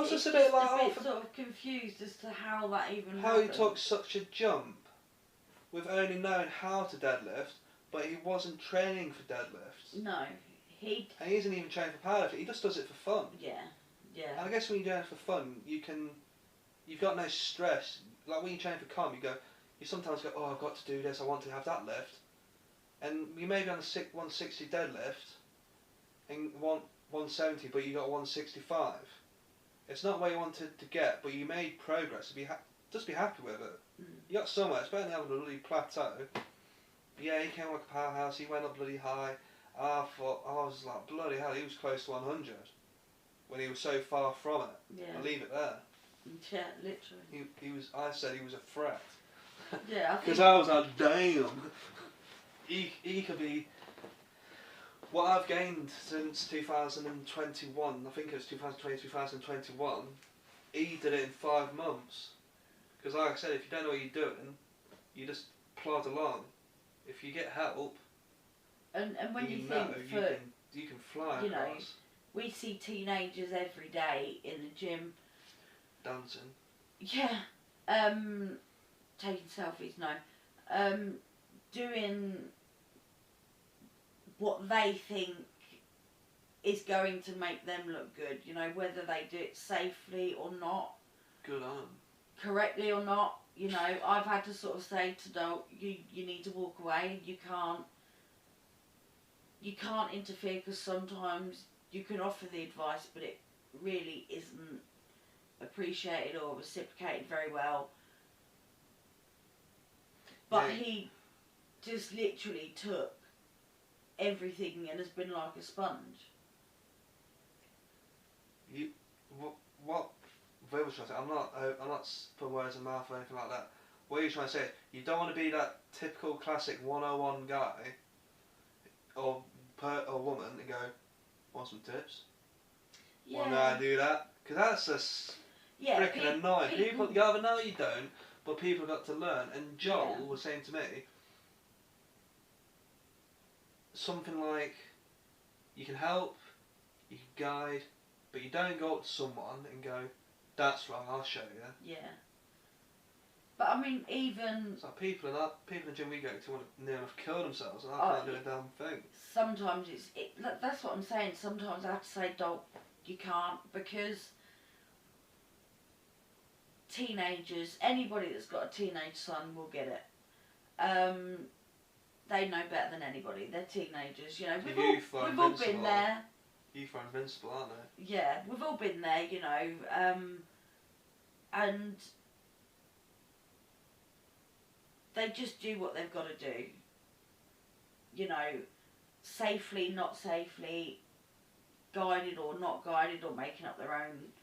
Speaker 1: just a bit like...
Speaker 2: a bit sort of confused as to how that even
Speaker 1: how he
Speaker 2: happened.
Speaker 1: took such a jump with only knowing how to deadlift, but he wasn't training for deadlifts.
Speaker 2: No.
Speaker 1: And he isn't even training for powerlifting, he just does it for fun.
Speaker 2: Yeah. Yeah.
Speaker 1: And I guess when you're doing it for fun, you've got no stress. Like when you train for comp, you sometimes go, oh, I've got to do this, I want to have that lift. And you may be on a 160 deadlift and 170, but you got 165. It's not where you wanted to get, but you made progress. Just be happy with it.
Speaker 2: Mm.
Speaker 1: You got somewhere. It's better than having a bloody plateau. Yeah, he came like a powerhouse. He went up bloody high. I was like, bloody hell, he was close to 100 when he was so far from it.
Speaker 2: Yeah.
Speaker 1: I'll leave it there.
Speaker 2: Yeah, literally.
Speaker 1: He was. I said he was a threat.
Speaker 2: Yeah,
Speaker 1: Because I was like, damn. He could be. What I've gained since 2021, I think it was 2020, 2021, he did it in 5 months. Because like I said, if you don't know what you're doing, you just plod along. If you get help,
Speaker 2: and when you
Speaker 1: know,
Speaker 2: think
Speaker 1: you can fly
Speaker 2: you know,
Speaker 1: across.
Speaker 2: we see teenagers every day in the gym.
Speaker 1: Dancing.
Speaker 2: Yeah. Taking selfies, no. Doing what they think is going to make them look good, you know, whether they do it safely or not.
Speaker 1: Good on.
Speaker 2: Correctly or not, you know, I've had to sort of say to Dol, you need to walk away, you can't interfere, because sometimes you can offer the advice but it really isn't appreciated or reciprocated very well. But
Speaker 1: Yeah.
Speaker 2: he just literally took everything and has been like a sponge.
Speaker 1: What They were trying to say, I'm not putting words in my mouth or anything like that. What you're trying to say, you don't want to be that typical classic 101 guy or woman and go, want some tips?
Speaker 2: Yeah.
Speaker 1: Well, no, I do that. Because that's just freaking annoying. People, you either know you don't, but people got to learn. And Joel was saying to me something like, you can help, you can guide, but you don't go up to someone and go, that's wrong, I'll show you.
Speaker 2: Yeah. But I mean, even...
Speaker 1: It's like people in the gym we go to want to near enough kill themselves and I can't do a damn thing.
Speaker 2: Sometimes that's what I'm saying. Sometimes I have to say, don't, you can't, because teenagers, anybody that's got a teenage son will get it. They know better than anybody. They're teenagers, you know. We've all been there.
Speaker 1: Youth are invincible, aren't they?
Speaker 2: Yeah, we've all been there, you know. And they just do what they've got to do. You know, safely, not safely, guided or not guided, or making up their own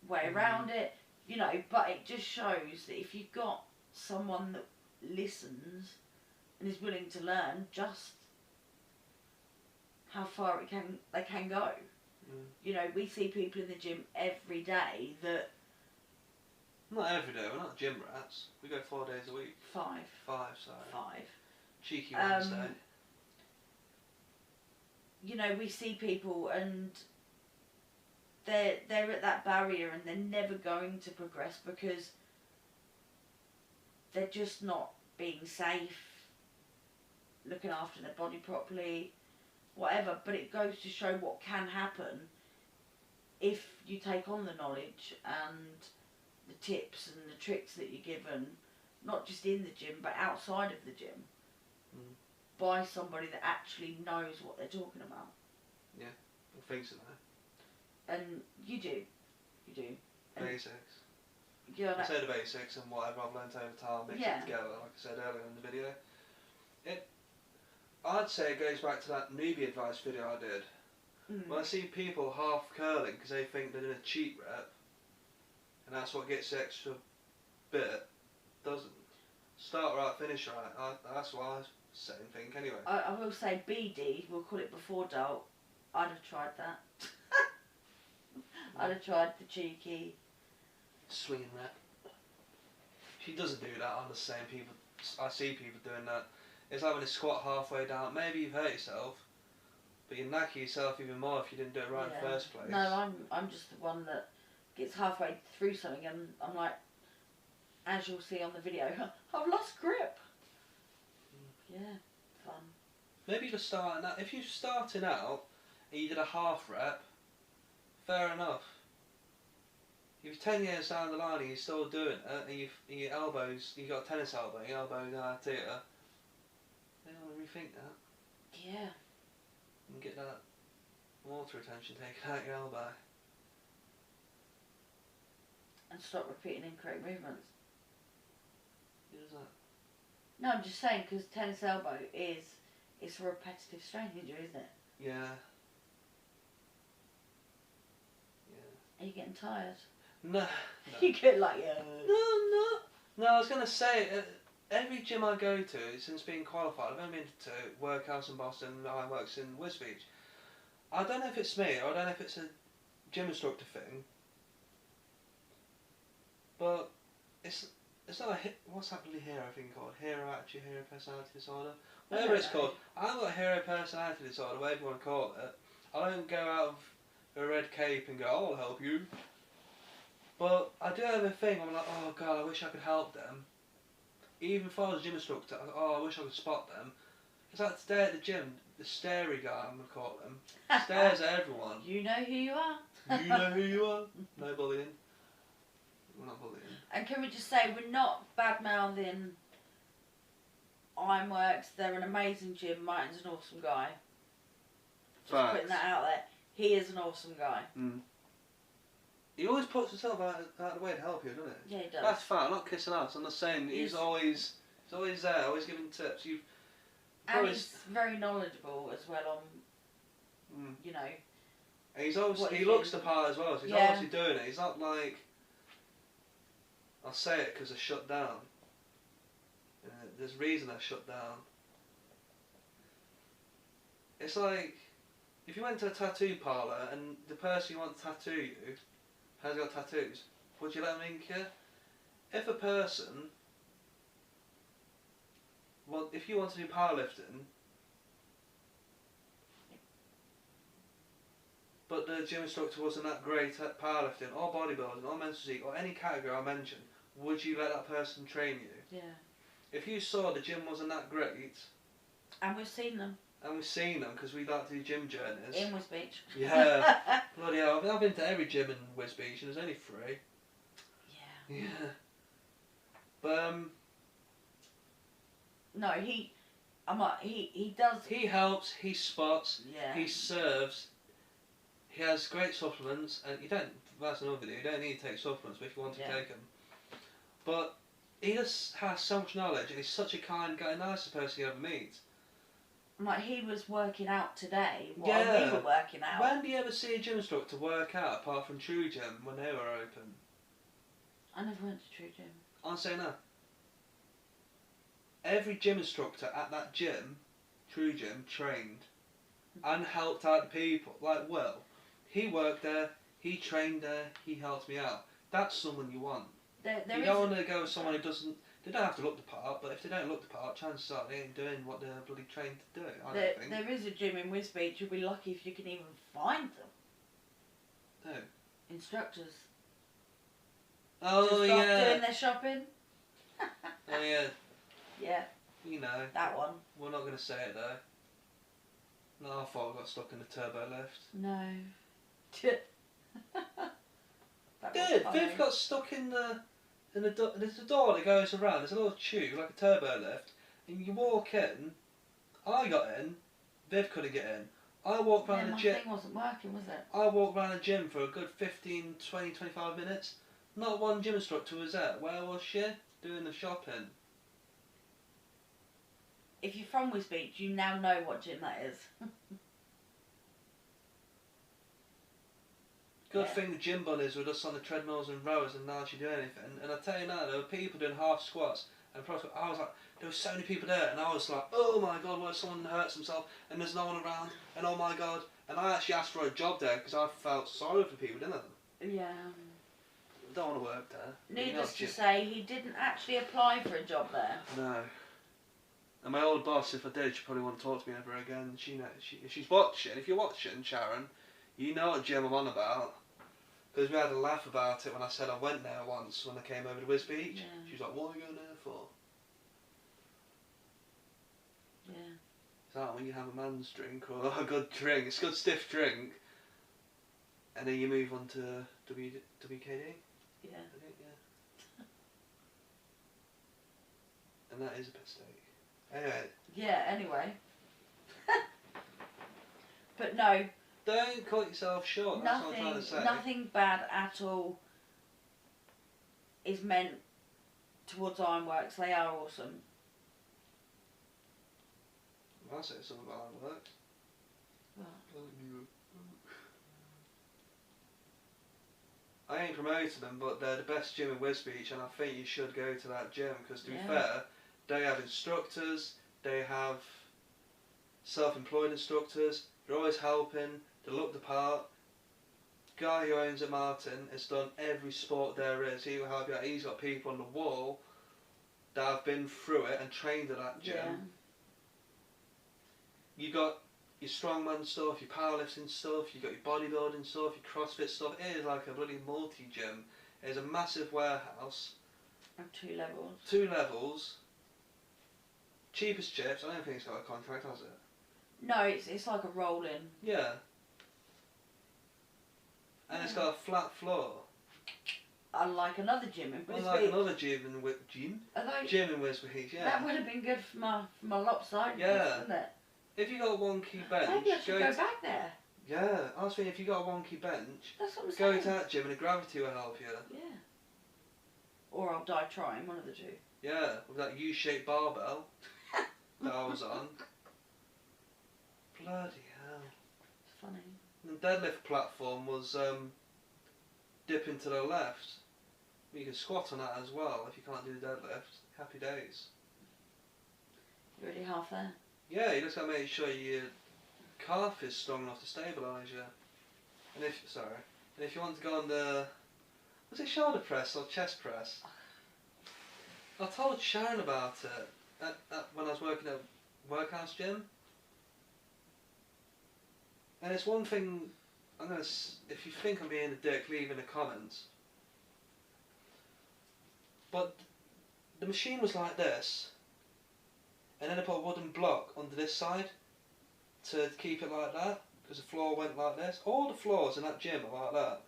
Speaker 2: way around it. You know, but it just shows that if you've got someone that listens and is willing to learn, just how far they can go. You know, we see people in the gym every day that...
Speaker 1: Not every day, we're not gym rats. We go 4 days a week.
Speaker 2: 5.
Speaker 1: 5, sorry.
Speaker 2: 5.
Speaker 1: Cheeky Wednesday.
Speaker 2: You know, we see people and they're at that barrier and they're never going to progress because they're just not being safe, looking after their body properly, whatever. But it goes to show what can happen if you take on the knowledge and the tips and the tricks that you're given, not just in the gym but outside of the gym, by somebody that actually knows what they're talking about.
Speaker 1: Yeah, I think so.
Speaker 2: And you do. And
Speaker 1: Basics.
Speaker 2: Yeah,
Speaker 1: I say the basics and whatever I've learnt over time, mix it together, like I said earlier in the video. I'd say it goes back to that newbie advice video I did. When I see people half curling because they think they're doing a cheat rep, and that's what gets the extra bit, doesn't. Start right, finish right. That's what same thing anyway.
Speaker 2: I will say BD, we'll call it before adult. I'd have tried that. I'd have tried the cheeky
Speaker 1: Swinging rep. She doesn't do that. I'm just saying people. I see people doing that. It's like when you squat halfway down. Maybe you've hurt yourself, but you knacker yourself even more if you didn't do it right in the first place.
Speaker 2: No, I'm just the one that gets halfway through something and I'm like, as you'll see on the video, I've lost grip. Yeah, fun.
Speaker 1: Maybe you're starting out. If you're starting out and you did a half rep, fair enough. If you're 10 years down the line and you're still doing it, and your elbows, you got a tennis elbow, your elbow theatre, then you want to rethink that.
Speaker 2: Yeah.
Speaker 1: And get that water retention taken out your elbow.
Speaker 2: And stop repeating incorrect movements.
Speaker 1: Who does that?
Speaker 2: No, I'm just saying, because tennis elbow it's a repetitive strain injury, isn't it?
Speaker 1: Yeah.
Speaker 2: Are you getting tired?
Speaker 1: No.
Speaker 2: You get like,
Speaker 1: No, I was going to say, every gym I go to, since being qualified, I've only been to workouts in Boston, I works in Wisbech. I don't know if it's me, or I don't know if it's a gym instructor thing, but it's not a, what's that bloody hero thing called? Hero attitude, hero personality disorder? Whatever it's called. I've got a hero personality disorder, whatever you want to call it. I don't go out of a red cape and go, I'll help you. But I do have a thing, I'm like, oh god, I wish I could help them. Even if I was a gym instructor, I go, oh, I wish I could spot them. It's like today at the gym, the starey guy, I'm going to call them, stares at everyone.
Speaker 2: You know who you are.
Speaker 1: You know who you are. No bullying. We're not bullying.
Speaker 2: And can we just say, we're not bad-mouthing Ironworks. They're an amazing gym. Martin's an awesome guy. Just putting that out there. He is an awesome guy.
Speaker 1: Mm. He always puts himself out of the way to help you, doesn't he?
Speaker 2: Yeah, he does.
Speaker 1: That's fine. I'm not kissing ass. I'm just saying he's always there, always giving tips.
Speaker 2: And he's very knowledgeable as well on, you know.
Speaker 1: And he's obviously, he looks the part as well. So he's obviously doing it. He's not like, I'll say it because they're shut down. There's a reason they're shut down. It's like, if you went to a tattoo parlour and the person you want to tattoo you has got tattoos, would you let them ink you? If a person, well, if you want to do powerlifting, but the gym instructor wasn't that great at powerlifting or bodybuilding or men's physique or any category I mentioned, would you let that person train you?
Speaker 2: Yeah.
Speaker 1: If you saw the gym wasn't that great,
Speaker 2: and we've seen them.
Speaker 1: And we've seen them because we like to do gym journeys.
Speaker 2: In Wisbech.
Speaker 1: Yeah. Bloody hell. I've been to every gym in Wisbech and there's only 3.
Speaker 2: Yeah.
Speaker 1: Yeah. But,
Speaker 2: no, he does.
Speaker 1: He helps, he spots,
Speaker 2: Yeah.
Speaker 1: he serves, he has great supplements, and that's another video, you don't need to take supplements, but if you want to take them. But he just has so much knowledge and he's such a kind guy, nicest person you ever meet.
Speaker 2: Like, he was working out today while we were working out.
Speaker 1: When do you ever see a gym instructor work out apart from True Gym when they were open?
Speaker 2: I never went to True Gym.
Speaker 1: I'm saying that. Every gym instructor at that gym, True Gym, trained and helped out the people. Like Will, he worked there, he trained there, he helped me out. That's someone you want. You don't want to go with someone who doesn't. They don't have to look the part, but if they don't look the part, chances are they ain't doing what they're bloody trained to do. I don't think.
Speaker 2: There is a gym in Wisbech. You'll be lucky if you can even find them.
Speaker 1: No.
Speaker 2: Instructors.
Speaker 1: Oh
Speaker 2: Just
Speaker 1: yeah.
Speaker 2: doing their shopping.
Speaker 1: Oh yeah.
Speaker 2: Yeah.
Speaker 1: You know.
Speaker 2: That one.
Speaker 1: We're not going to say it though. No, I thought I got stuck in the turbo lift.
Speaker 2: No.
Speaker 1: Dude, Viv got stuck in the. There's a door that goes around, there's a little tube, like a turbo lift, and you walk in, I got in, Viv couldn't get in. I walked around the gym.
Speaker 2: My thing wasn't working, was it?
Speaker 1: I walked around the gym for a good 15, 20, 25 minutes. Not one gym instructor was there. Where was she? Doing the shopping.
Speaker 2: If you're from Wisbech, you now know what gym that is.
Speaker 1: Good thing the gym bunnies were just on the treadmills and rowers and now she do anything. And I tell you now, there were people doing half squats And I was like, there were so many people there, and I was like, oh my god, what if someone hurts himself and there's no one around, and oh my god. And I actually asked for a job there because I felt sorry for people, didn't I?
Speaker 2: Yeah.
Speaker 1: I don't want to work there.
Speaker 2: Needless to say, he didn't actually apply for a job there.
Speaker 1: No. And my old boss, if I did, she probably wouldn't talk to me ever again. If she's watching, if you're watching, Sharon, you know what gym I'm on about. Because we had a laugh about it when I said I went there once when I came over to Wisbeach.
Speaker 2: Yeah.
Speaker 1: She was like, what are you going there for?
Speaker 2: Yeah.
Speaker 1: Is that when you have a man's drink or a good drink? It's a good stiff drink. And then you move on to WKD?
Speaker 2: Yeah.
Speaker 1: I think, yeah. And that is a mistake. Anyway.
Speaker 2: Yeah, anyway. But no.
Speaker 1: Don't cut yourself short, that's what I'm trying to say.
Speaker 2: Nothing bad at all is meant towards Ironworks. They are awesome.
Speaker 1: I'll say something about Ironworks.
Speaker 2: Well.
Speaker 1: I ain't promoting them, but they're the best gym in Wisbeach, and I think you should go to that gym, because to be fair, they have instructors, they have self-employed instructors, they're always helping, they look the part. Guy who owns it, Martin, has done every sport there is. He will help you out. He's got people on the wall that have been through it and trained at that gym.
Speaker 2: Yeah.
Speaker 1: You got your strongman stuff, your powerlifting stuff, you got your bodybuilding stuff, your CrossFit stuff. It is like a bloody multi-gym. It's a massive warehouse.
Speaker 2: And 2 levels.
Speaker 1: 2 levels. Cheapest chips. I don't think it's got a contract, has it?
Speaker 2: No, it's like a roll-in.
Speaker 1: Yeah. And it's got a flat floor.
Speaker 2: Unlike another gym in Wisbeach.
Speaker 1: Unlike another gym in Wisbeach, yeah.
Speaker 2: That would have been good for my lopsidedness,
Speaker 1: Yeah.
Speaker 2: wouldn't it?
Speaker 1: If you got a wonky bench,
Speaker 2: Maybe I should go back there.
Speaker 1: Yeah, I was thinking if you got a wonky bench,
Speaker 2: That's what I'm
Speaker 1: go
Speaker 2: saying.
Speaker 1: to that gym and the gravity will help you.
Speaker 2: Yeah. Or I'll die trying, one of the two.
Speaker 1: Yeah, with that U-shaped barbell that I was on. Bloody hell.
Speaker 2: It's funny.
Speaker 1: The deadlift platform was dipping to the left. You can squat on that as well if you can't do the deadlift. Happy days.
Speaker 2: You're already half there.
Speaker 1: Yeah, you just gotta make sure your calf is strong enough to stabilise you. And if you want to go on the, was it shoulder press or chest press? I told Sharon about it when I was working at Workhouse Gym. And it's one thing, if you think I'm being a dick, leave in the comments. But the machine was like this, and then I put a wooden block under this side to keep it like that, because the floor went like this. All the floors in that gym are like that.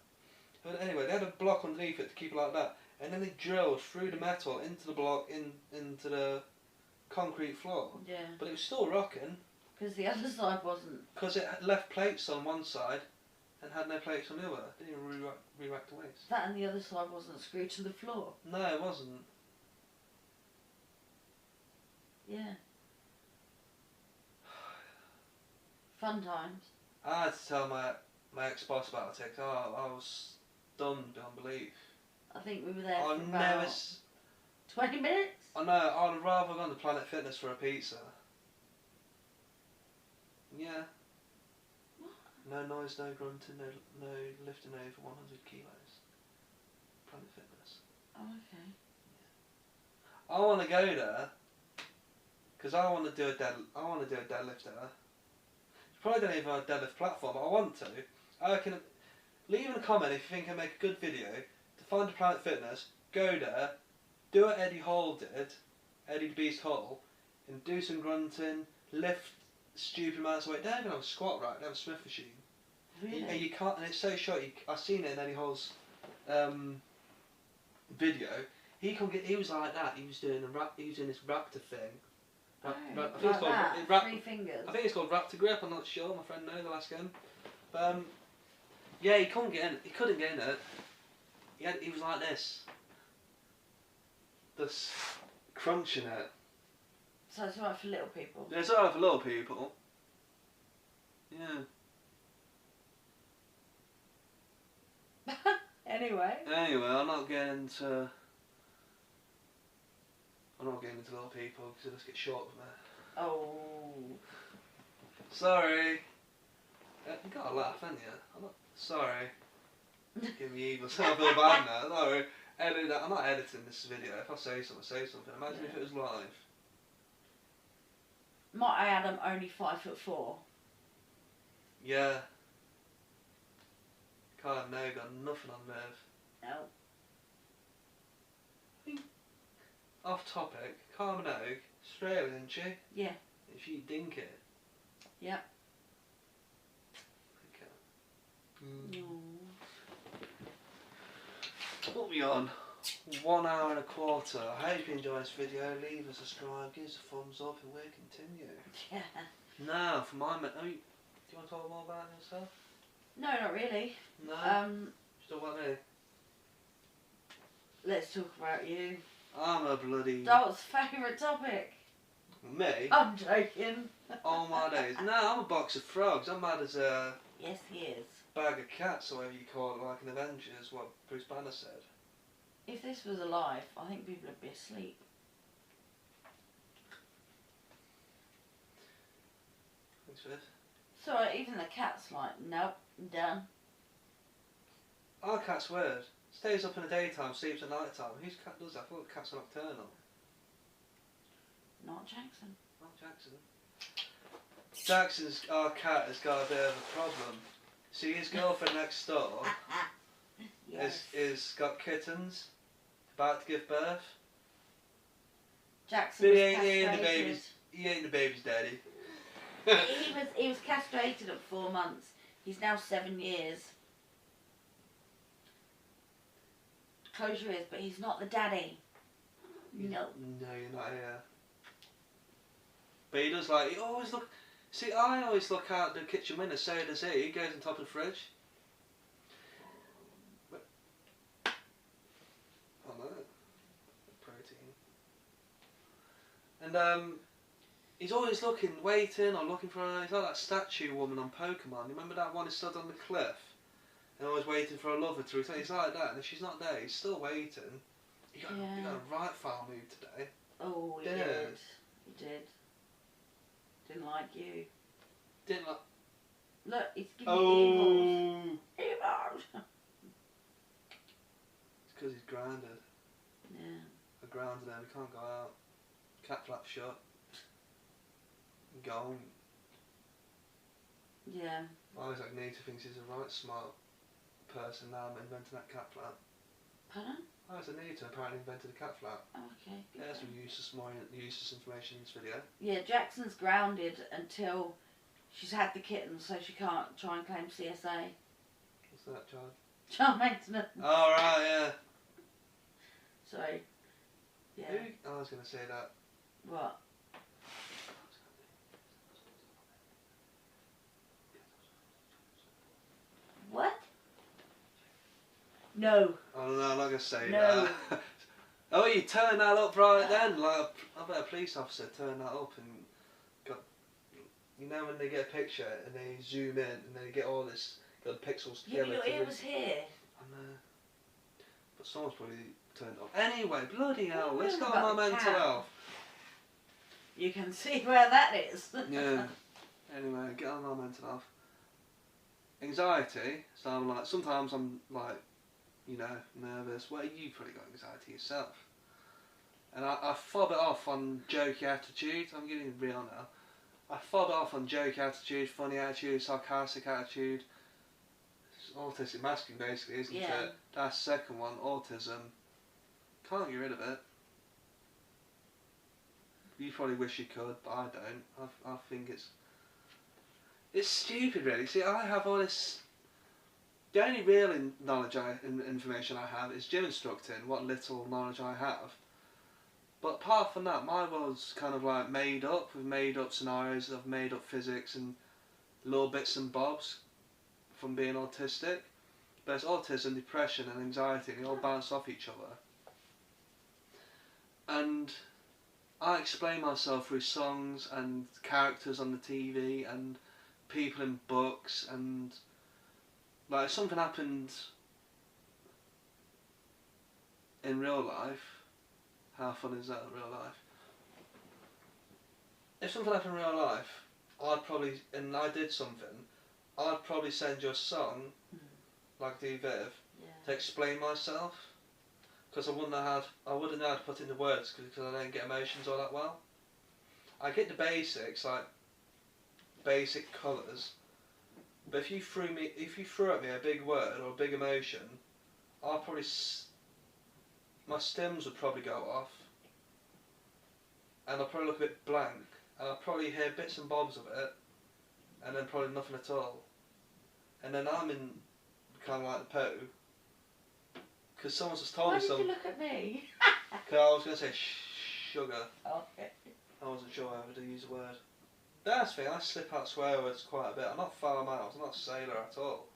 Speaker 1: But anyway, they had a block underneath it to keep it like that, and then they drilled through the metal into the block, into the concrete floor.
Speaker 2: Yeah.
Speaker 1: But it was still rocking.
Speaker 2: Because the other side wasn't.
Speaker 1: Because it had left plates on one side and had no plates on the other. It didn't even re-rack the weights.
Speaker 2: That and the other side wasn't screwed to the floor.
Speaker 1: No, it wasn't.
Speaker 2: Yeah. Fun times.
Speaker 1: I had to tell my ex-boss about it. I was stunned beyond belief.
Speaker 2: I think we were there
Speaker 1: I've
Speaker 2: for
Speaker 1: never
Speaker 2: about 20 minutes?
Speaker 1: I know, I'd rather gone to Planet Fitness for a pizza. Yeah.
Speaker 2: What?
Speaker 1: No noise, no grunting, no lifting over 100 kilos. Planet Fitness.
Speaker 2: Oh, okay.
Speaker 1: I want to go there because I want to do a deadlift there. Probably don't even have a deadlift platform, but I want to. I can leave in a comment if you think I make a good video to find a Planet Fitness, go there, do what Eddie Hall did, Eddie the Beast Hall, and do some grunting, lift stupid amounts of weight. They don't even have a squat rack, they have a Smith machine.
Speaker 2: Really?
Speaker 1: And you can't, and it's so short. I've seen it in Eddie Hall's video. He was like that. He was doing this raptor thing.
Speaker 2: Like that, 3 fingers.
Speaker 1: I think it's called Raptor Grip. I'm not sure. My friend knows. I'll ask him. But yeah, he couldn't get in. He couldn't get in it. He was like this, just crunching it.
Speaker 2: So it's alright for little people.
Speaker 1: Yeah, it's alright for little people.
Speaker 2: Anyway.
Speaker 1: Anyway, I'm not getting into I'm not getting into little people because they just get short with me.
Speaker 2: Oh.
Speaker 1: Sorry. You gotta laugh, haven't you? I'm not sorry. Give me evil. I feel bad now. Sorry. I'm not editing this video. If I say something. Imagine if it was live.
Speaker 2: My Adam only 5'4".
Speaker 1: Yeah. Carla Minogue got nothing on Merv.
Speaker 2: No.
Speaker 1: Off topic, Carla Minogue, Australian, isn't she?
Speaker 2: Yeah.
Speaker 1: If you dink it.
Speaker 2: Yep.
Speaker 1: Okay.
Speaker 2: No.
Speaker 1: What are we on? 1 hour and a quarter. I hope you enjoyed this video. Leave a subscribe, give us a thumbs up, and we'll continue.
Speaker 2: Yeah.
Speaker 1: Now, for my do you want to talk more about yourself?
Speaker 2: No, not really.
Speaker 1: No. Just talk about me.
Speaker 2: Let's talk about you.
Speaker 1: I'm a bloody.
Speaker 2: Dalt's favourite topic.
Speaker 1: Me?
Speaker 2: I'm joking.
Speaker 1: All my days. No, I'm a box of frogs. I'm mad as a
Speaker 2: Yes, he is.
Speaker 1: bag of cats, or whatever you call it, like in Avengers, what Bruce Banner said.
Speaker 2: If this was alive, I think people would be asleep.
Speaker 1: Thanks, Viv.
Speaker 2: So even the cat's like, nope, I'm done.
Speaker 1: Our cat's weird. Stays up in the daytime, sleeps at night time. Whose cat does that? I thought cats are nocturnal.
Speaker 2: Not Jackson.
Speaker 1: Oh, Jackson. Our cat has got a bit of a problem. See, his girlfriend next door
Speaker 2: Yes.
Speaker 1: is got kittens, about to give birth.
Speaker 2: Jackson
Speaker 1: But
Speaker 2: was
Speaker 1: he ain't the
Speaker 2: castrated.
Speaker 1: baby's. He ain't the baby's daddy.
Speaker 2: he was castrated at 4 months. He's now 7 years. Close your ears, but he's not the daddy. No.
Speaker 1: No, you're not here. But he does he always look. See, I always look out the kitchen window, so does he. He goes on top of the fridge. Oh no. Protein. And he's always waiting or looking for her. He's like that statue woman on Pokemon. You remember that one who stood on the cliff? And always waiting for a lover to return. He's like that, and if she's not there, he's still waiting. He got a right foul mood today.
Speaker 2: Oh, he
Speaker 1: Did
Speaker 2: did.
Speaker 1: it?
Speaker 2: He did. Didn't like you.
Speaker 1: Didn't like.
Speaker 2: Look, he's giving you evils.
Speaker 1: Oh!
Speaker 2: Evils!
Speaker 1: It's because he's grounded.
Speaker 2: Yeah.
Speaker 1: I grounded him, he can't go out. Cat flap shut. Gone.
Speaker 2: Yeah.
Speaker 1: Isaac Newton thinks he's a right smart person now inventing that cat flap.
Speaker 2: Pardon?
Speaker 1: Isaac Newton apparently invented a cat flap.
Speaker 2: Oh, okay.
Speaker 1: There's some useless information in this video.
Speaker 2: Yeah, Jackson's grounded until she's had the kitten, so she can't try and claim CSA.
Speaker 1: What's that, child?
Speaker 2: Child maintenance.
Speaker 1: Oh, right, yeah.
Speaker 2: So, yeah.
Speaker 1: Who? Oh, I was going to say that.
Speaker 2: What? What? No.
Speaker 1: Oh, no, I'm not going to say
Speaker 2: No.
Speaker 1: that. Oh, you turn that up right then. I bet a police officer turned that up and got. You know when they get a picture and they zoom in and they get all this the pixels
Speaker 2: Yeah,
Speaker 1: together.
Speaker 2: but your ear was here.
Speaker 1: I know. But someone's probably turned off. Anyway, bloody hell,
Speaker 2: Well,
Speaker 1: let's
Speaker 2: what
Speaker 1: go
Speaker 2: about
Speaker 1: on my
Speaker 2: the
Speaker 1: mental
Speaker 2: cat?
Speaker 1: health.
Speaker 2: You can see where that is.
Speaker 1: Yeah. Anyway, get on my mental health. Anxiety. So I'm sometimes I'm nervous. Well, you've probably got anxiety yourself. And I fob it off on jokey attitude. I'm getting real now. I fob it off on jokey attitude, funny attitude, sarcastic attitude. It's autistic masking basically, isn't
Speaker 2: Yeah.
Speaker 1: it? That's the second one, autism. Can't get rid of it. You probably wish you could, but I don't. I think it's stupid really. See, I have all this. The only real knowledge information I have is gym instructing, what little knowledge I have. But apart from that, my world's kind of like made up, with made up scenarios of made up physics and little bits and bobs from being autistic. But it's autism, depression and anxiety, and they all bounce off each other. And I explain myself through songs and characters on the TV and people in books, and like if something happened in real life, How fun is that in real life? If something happened in real life, I'd probably, and I did something, I'd probably send you a song, like do Viv, to explain myself, because I wouldn't know how to put it into words, because I don't get emotions all that well. I get the basics, like basic colours, but if you threw at me a big word or a big emotion, I'll probably, my stems would probably go off, and I'll probably look a bit blank, and I'll probably hear bits and bobs of it, and then probably nothing at all. And then I'm in kind of like the poo, because someone's just told
Speaker 2: Why
Speaker 1: me
Speaker 2: did
Speaker 1: something.
Speaker 2: you look at me?
Speaker 1: Because I was going to say sugar.
Speaker 2: Okay.
Speaker 1: I wasn't sure whether to use the word. That's the thing, I slip out swear words quite a bit. I'm not foul mouthed, I'm not a sailor at all.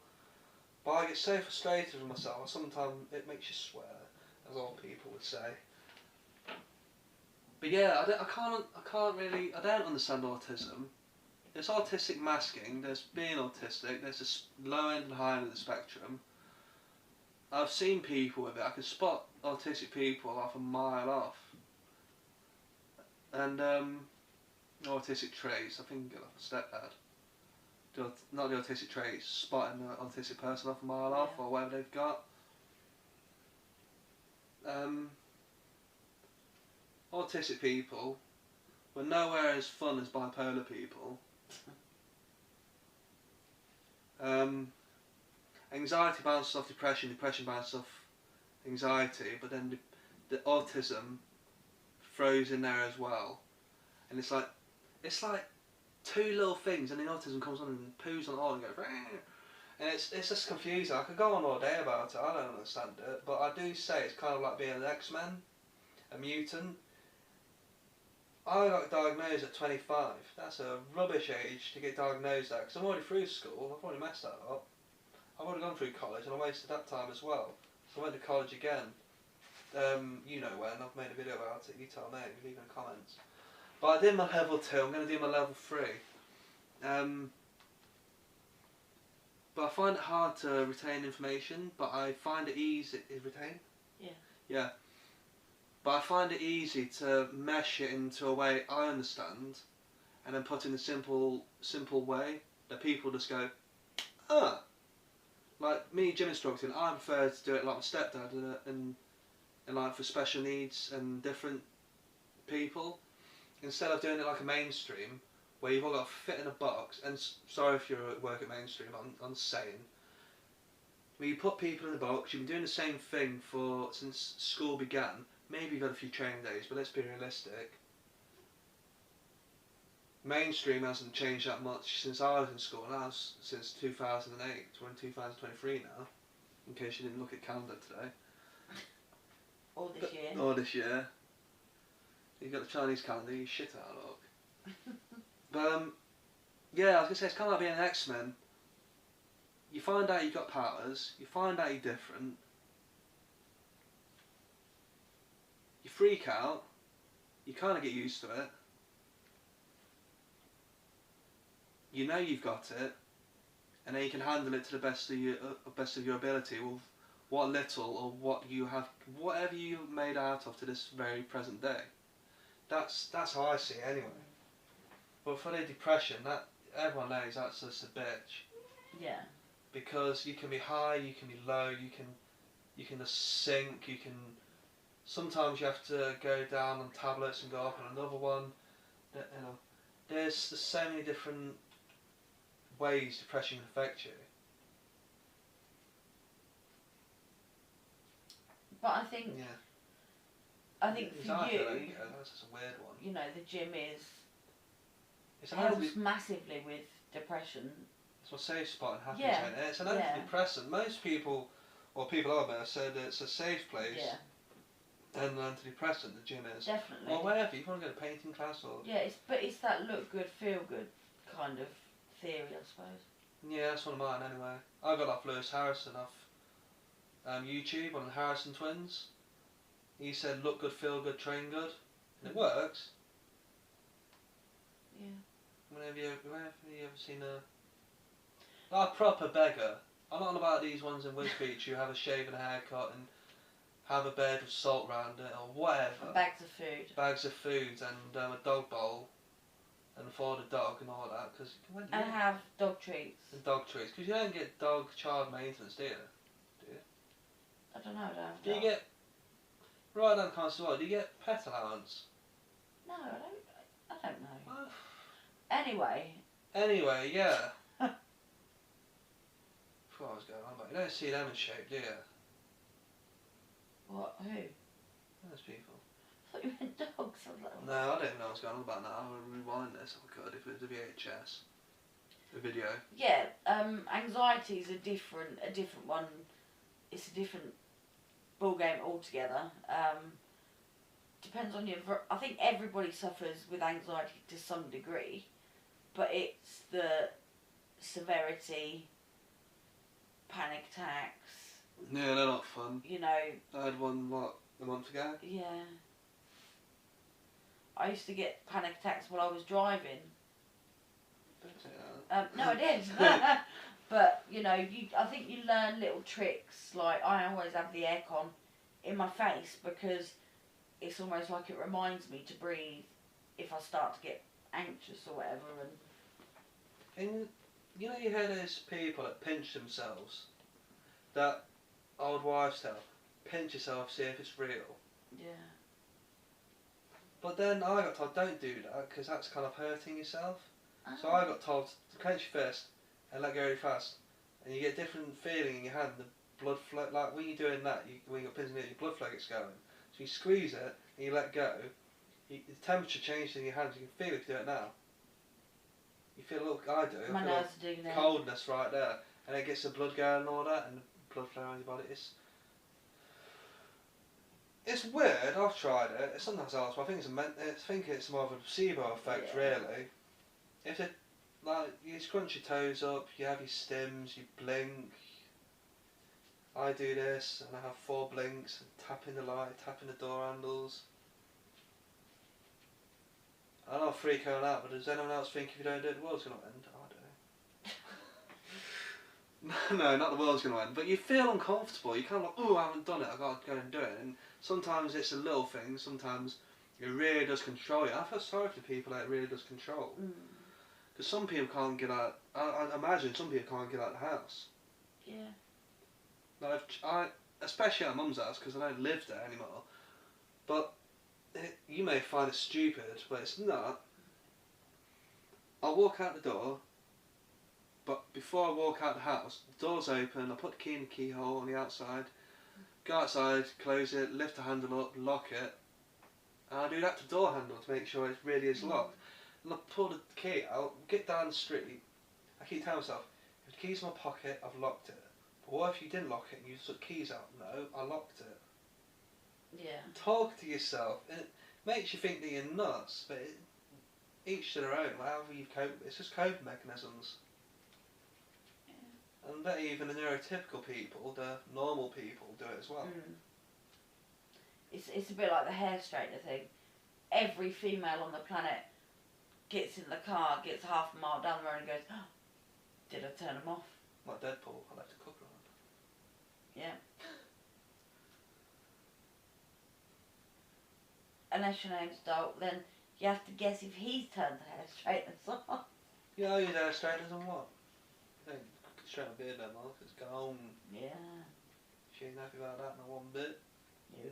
Speaker 1: But I get so frustrated with myself, and sometimes it makes you swear, as old people would say. But yeah, I don't understand autism. There's autistic masking, there's being autistic, there's this low end and high end of the spectrum. I've seen people with it, I can spot autistic people off a mile off. And autistic traits, I think like a stepdad. Not the autistic traits, spotting an autistic person off a mile off or whatever they've got. Autistic people were nowhere as fun as bipolar people. Anxiety bounces off depression, depression bounces off anxiety, but then the autism throws in there as well. And it's like two little things, and the autism comes on and poos on it all and goes, Rah! And it's just confusing. I could go on all day about it, I don't understand it, but I do say it's kind of like being an X-Men, a mutant. I got diagnosed at 25. That's a rubbish age to get diagnosed at, because I'm already through school, I've already messed that up. I've already gone through college and I wasted that time as well. So I went to college again. You know when, I've made a video about it, you tell me, leave in the comments. But I did my level 2, I'm going to do my level 3. But I find it hard to retain information, but I find it easy to retain?
Speaker 2: Yeah.
Speaker 1: Yeah. But I find it easy to mesh it into a way I understand, and then put in a simple way that people just go, ah. Like me gym instructing, I prefer to do it like my stepdad and like for special needs and different people, instead of doing it like a mainstream where you've all got to fit in a box. And sorry if you work at mainstream, I'm saying, where you put people in a box. You've been doing the same thing since school began. Maybe you've had a few training days, but let's be realistic. Mainstream hasn't changed that much since I was in school, and that's since 2008. We're in 2023 now, in case you didn't look at calendar today.
Speaker 2: Or this year.
Speaker 1: Or this year. You got the Chinese calendar, you shit out of luck. But yeah, I was going to say, it's kind of like being an X-Men. You find out you've got powers, you find out you're different, you freak out, you kind of get used to it. You know you've got it, and then you can handle it to the best of your ability with what little or whatever you made out of to this very present day. That's how I see it anyway. But for the depression, that everyone knows that's just a bitch.
Speaker 2: Yeah.
Speaker 1: Because you can be high, you can be low, you can just sink, sometimes you have to go down on tablets and go up on another one. You know, there's so many different ways depression can affect you.
Speaker 2: But I think for you,
Speaker 1: that's just a weird one.
Speaker 2: you know, the gym helps massively with depression.
Speaker 1: It's my safe spot and happiness. Yeah. It's an antidepressant. Most people, or people I've met, said it's a safe place.
Speaker 2: Yeah.
Speaker 1: And an antidepressant, the gym is.
Speaker 2: Definitely.
Speaker 1: Or wherever, you want to go to painting class or...
Speaker 2: Yeah, it's that look good, feel good kind of theory, I suppose.
Speaker 1: Yeah, that's one of mine anyway. I got off Lewis Harrison off YouTube on the Harrison twins. He said look good, feel good, train good. And it works.
Speaker 2: Yeah.
Speaker 1: Whenever you ever seen a proper beggar? I'm not on about these ones in Wisbeach who have a shave and a haircut and have a bed with salt around it or whatever.
Speaker 2: And bags of food.
Speaker 1: Bags of food and a dog bowl and for the dog and all that.
Speaker 2: And have dog treats.
Speaker 1: And dog treats. Because you don't get dog child maintenance, do you?
Speaker 2: I don't know,
Speaker 1: Do you get, right down Constable, do you get pet allowance?
Speaker 2: No, I don't know.
Speaker 1: Anyway, yeah. What I was going on about. You don't see them in shape, do you?
Speaker 2: What? Who?
Speaker 1: Those people.
Speaker 2: I thought you meant dogs. I was like,
Speaker 1: No, I don't know what's going on about that. I would rewind this if I could, if it was a VHS. A video.
Speaker 2: yeah, anxiety is a different one. It's a different ball game altogether. Depends on your. I think everybody suffers with anxiety to some degree, but it's the severity, panic attacks.
Speaker 1: Yeah, they're not fun.
Speaker 2: You know.
Speaker 1: I had one, a month ago?
Speaker 2: Yeah. I used to get panic attacks while I was driving.
Speaker 1: Don't say that.
Speaker 2: No, I did. But, you know, I think you learn little tricks. Like, I always have the aircon in my face because it's almost like it reminds me to breathe if I start to get anxious or whatever.
Speaker 1: And you know, you hear those people that pinch themselves. That old wives' tale. Pinch yourself, see if it's real.
Speaker 2: Yeah.
Speaker 1: But then I got told don't do that because that's kind of hurting yourself. So I got told to clench your fist and let go really fast, and you get a different feeling in your hand. The blood flow, like when you're doing that, when you got pins in it, your blood flow gets going. So you squeeze it and you let go. The temperature changes in your hands. You can feel it if you do it now. You feel, look, I do.
Speaker 2: My
Speaker 1: I feel
Speaker 2: nerves do now.
Speaker 1: coldness right there, and it gets the blood going and all that, and the blood flow around your body. It's weird. I've tried it. It sometimes helps, but I think it's more of a placebo effect, really. If it, like, you scrunch your toes up, you have your stims, you blink. I do this, and I have 4 blinks, and tapping the light, tapping the door handles. I know I'm freaking out, but does anyone else think if you don't do it, the world's going to end? I do. No, not the world's going to end, but you feel uncomfortable. You kind of like, oh, I haven't done it, I've got to go and do it. And sometimes it's a little thing, sometimes it really does control you. I feel sorry for the people that it really does control. Because some people can't get out, I imagine some people can't get out of the house.
Speaker 2: Yeah.
Speaker 1: Like, especially at Mum's house, because I don't live there anymore. But you may find it stupid, but it's not. I'll walk out the door, but before I walk out the house, the door's open, I put the key in the keyhole on the outside, go outside, close it, lift the handle up, lock it, and I do that to the door handle to make sure it really is locked. And I pull the key out, get down the street, I keep telling myself, if the key's in my pocket, I've locked it. But what if you didn't lock it and you took the keys out? No, I locked it.
Speaker 2: Yeah.
Speaker 1: Talk to yourself, and it makes you think that you're nuts, but each to their own, however you cope, it's just coping mechanisms. Yeah. And that even the neurotypical people, the normal people, do it as well.
Speaker 2: It's a bit like the hair straightener thing. Every female on the planet gets in the car, gets half a mile down the road and goes, oh, did I turn them off?
Speaker 1: Like Deadpool, I left a cooker on.
Speaker 2: Yeah. Unless your name's Dolt, then you have to guess if he's turned the hair straighteners on.
Speaker 1: Yeah, I use hair straighteners on what? I don't straighten my beard no more, it's gone.
Speaker 2: Yeah.
Speaker 1: She ain't happy about that, not one bit.
Speaker 2: No.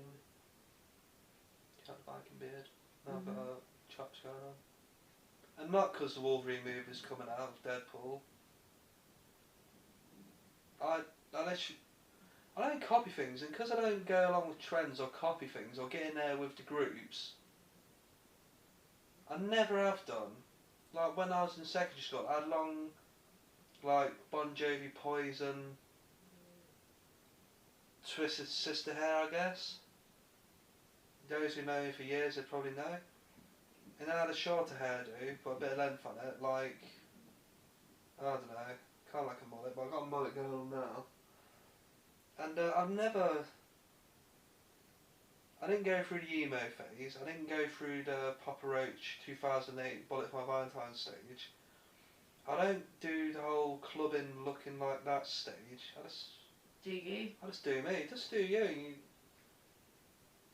Speaker 1: Got the biking beard. Now I've got chops going on. And not because the Wolverine movie is coming out of Deadpool. I don't copy things, and because I don't go along with trends or copy things or get in there with the groups, I never have done. Like when I was in secondary school, I had long, like Bon Jovi, Poison, Twisted Sister hair, I guess. Those who know me for years, they probably know. And then I had a shorter hairdo, but a bit of length on it, like, I don't know, kind of like a mullet, but I've got a mullet going on now. And I didn't go through the emo phase, I didn't go through the Papa Roach 2008 Bullet for My Valentine's stage. I don't do the whole clubbing looking like that stage.
Speaker 2: Do you?
Speaker 1: I just do me, just do you.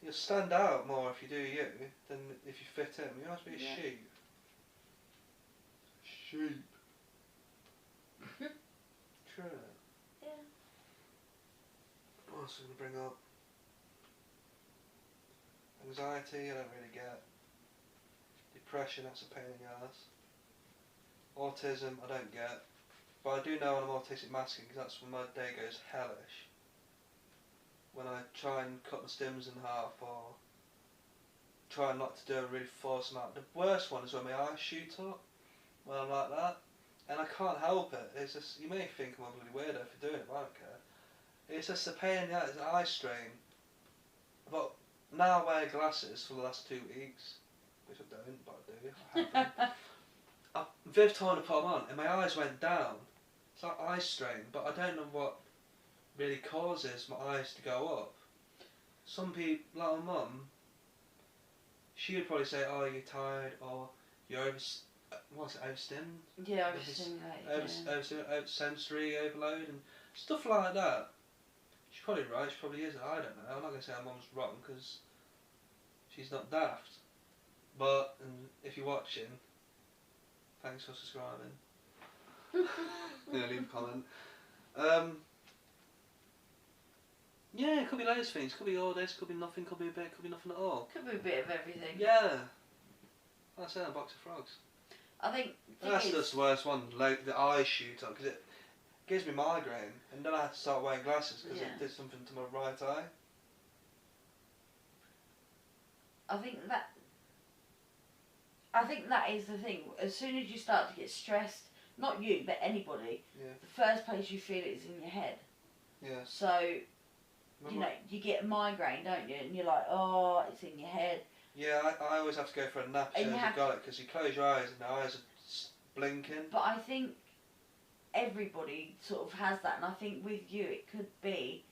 Speaker 1: You'll stand out more if you do you than if you fit in. You have to be a
Speaker 2: Yeah.
Speaker 1: sheep. Sheep. True.
Speaker 2: Yeah.
Speaker 1: What else am I going to bring up? Anxiety, I don't really get. Depression, that's a pain in the ass. Autism, I don't get. But I do know when I'm autistic masking, because that's when my day goes hellish. When I try and cut the stems in half, or try not to do a really forced amount. The worst one is when my eyes shoot up, when I'm like that. And I can't help it. It's just, you may think I'm a bloody weirdo for doing it, but I don't care. It's just a pain in the ass, it's an eye strain. But now I wear glasses for the last 2 weeks, which I don't, but I do. I have them. Viv told me to put them on, and my eyes went down. It's like eye strain, but I don't know what really causes my eyes to go up. Some people, like my mum, she would probably say, "Oh, you're tired," or "You're overstimmed."
Speaker 2: Yeah, overstimulated.
Speaker 1: Sensory overload and stuff like that. She's probably right. She probably is. I don't know. I'm not going to say her mum's wrong because she's not daft. But if you're watching, thanks for subscribing. Leave a comment. Yeah, it could be loads of things. Could be all this. Could be nothing. Could be a bit. Could be nothing at all.
Speaker 2: Could be a bit of everything.
Speaker 1: Yeah. I said a box of frogs.
Speaker 2: I think
Speaker 1: That's just the worst one. Like the eyes shoot up because it gives me migraine, and then I had to start wearing glasses because it did something to my right eye.
Speaker 2: I think that is the thing. As soon as you start to get stressed, not you, but anybody, the first place you feel it is in your head.
Speaker 1: Yeah.
Speaker 2: So, you know, you get a migraine, don't you? And you're like, oh, it's in your head.
Speaker 1: Yeah, I always have to go for a nap as soon as I've got it because you close your eyes and the eyes are blinking.
Speaker 2: But I think everybody sort of has that, and I think with you it could be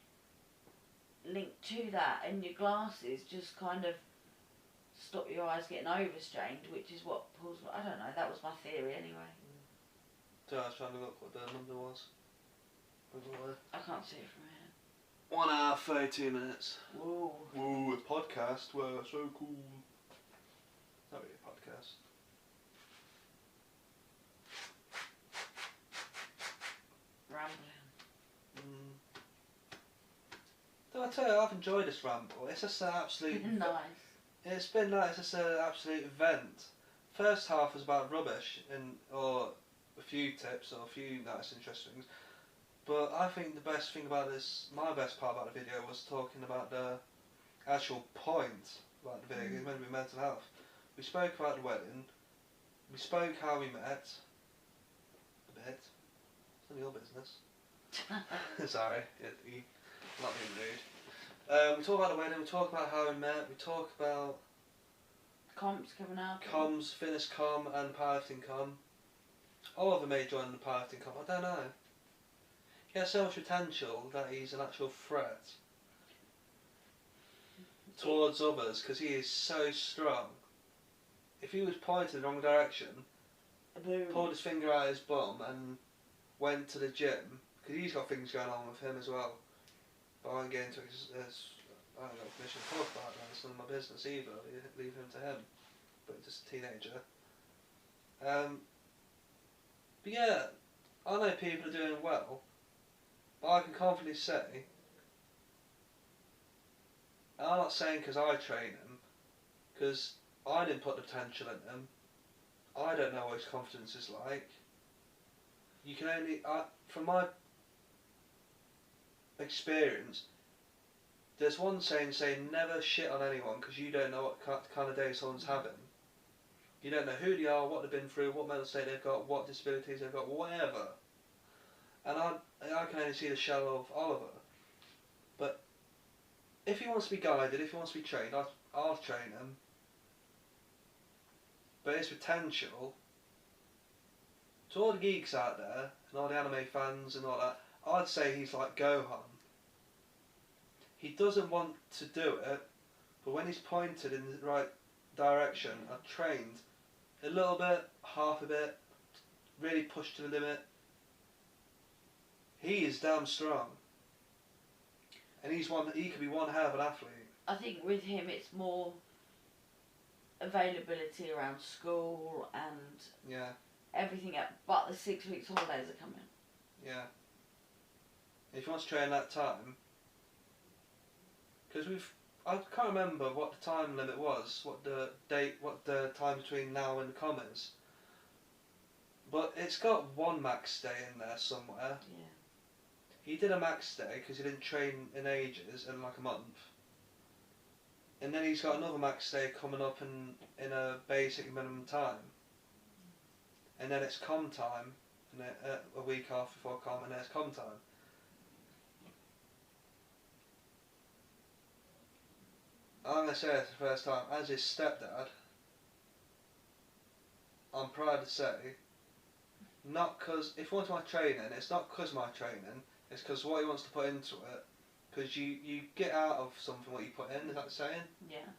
Speaker 2: linked to that, and your glasses just kind of stop your eyes getting overstrained, which is what pulls. I don't know. That was my theory anyway.
Speaker 1: So I was trying to look what the number was.
Speaker 2: I can't see it from here.
Speaker 1: 1 hour 32 minutes.
Speaker 2: Whoa.
Speaker 1: Whoa, a podcast. Wow, so cool. Not really a podcast.
Speaker 2: Rambling.
Speaker 1: Did I tell you I've enjoyed this ramble? It's just an absolute.
Speaker 2: Nice.
Speaker 1: It's been nice. It's just an absolute event. First half was about rubbish or a few tips or a few nice interesting things. But I think the best thing about this, my best part about the video was talking about the actual point about the video. It's meant to be mental health. We spoke about the wedding. We spoke how we met. A bit. It's none of your business. Sorry, I'm not being rude. We talk about the wedding. We talk about how we met. We talk about
Speaker 2: Comps coming out.
Speaker 1: comms, fitness com, and powerlifting com. All of them may join the powerlifting com. I don't know. He has so much potential that he's an actual threat towards others because he is so strong. If he was pointed in the wrong direction, pulled his finger out his bum and went to the gym, because he's got things going on with him as well. But I won't get into it because I haven't got permission to talk about that. It's none of my business either. Leave him to him. But he's just a teenager. But yeah, I know people are doing well. But I can confidently say, and I'm not saying because I train him, because I didn't put the potential in him. I don't know what his confidence is like. You can only, from my experience, there's one saying never shit on anyone because you don't know what kind of day someone's having. You don't know who they are, what they've been through, what mental state they've got, what disabilities they've got, whatever. And I can only see the shell of Oliver. But if he wants to be guided, if he wants to be trained, I'll train him. But his potential, to all the geeks out there, and all the anime fans and all that, I'd say he's like Gohan. He doesn't want to do it, but when he's pointed in the right direction, I've trained a little bit, half a bit, really pushed to the limit. He is damn strong. And he could be one hell of an athlete.
Speaker 2: I think with him it's more availability around school and
Speaker 1: Yeah,
Speaker 2: everything. But the 6 weeks holidays are coming.
Speaker 1: yeah. If you want to train that time, because I can't remember what the time limit was, what the time between now and the Commons. But it's got one max day in there somewhere.
Speaker 2: Yeah.
Speaker 1: He did a max day because he didn't train in ages, in like a month. And then he's got another max day coming up in a basic minimum time. And then it's com time, and a week off before com, and then it's com time. I'm going to say it for the first time, as his stepdad, I'm proud to say, not because, if he wants my training, it's not because my training, it's because what he wants to put into it. Because you get out of something what you put in, is that the saying?
Speaker 2: Yeah.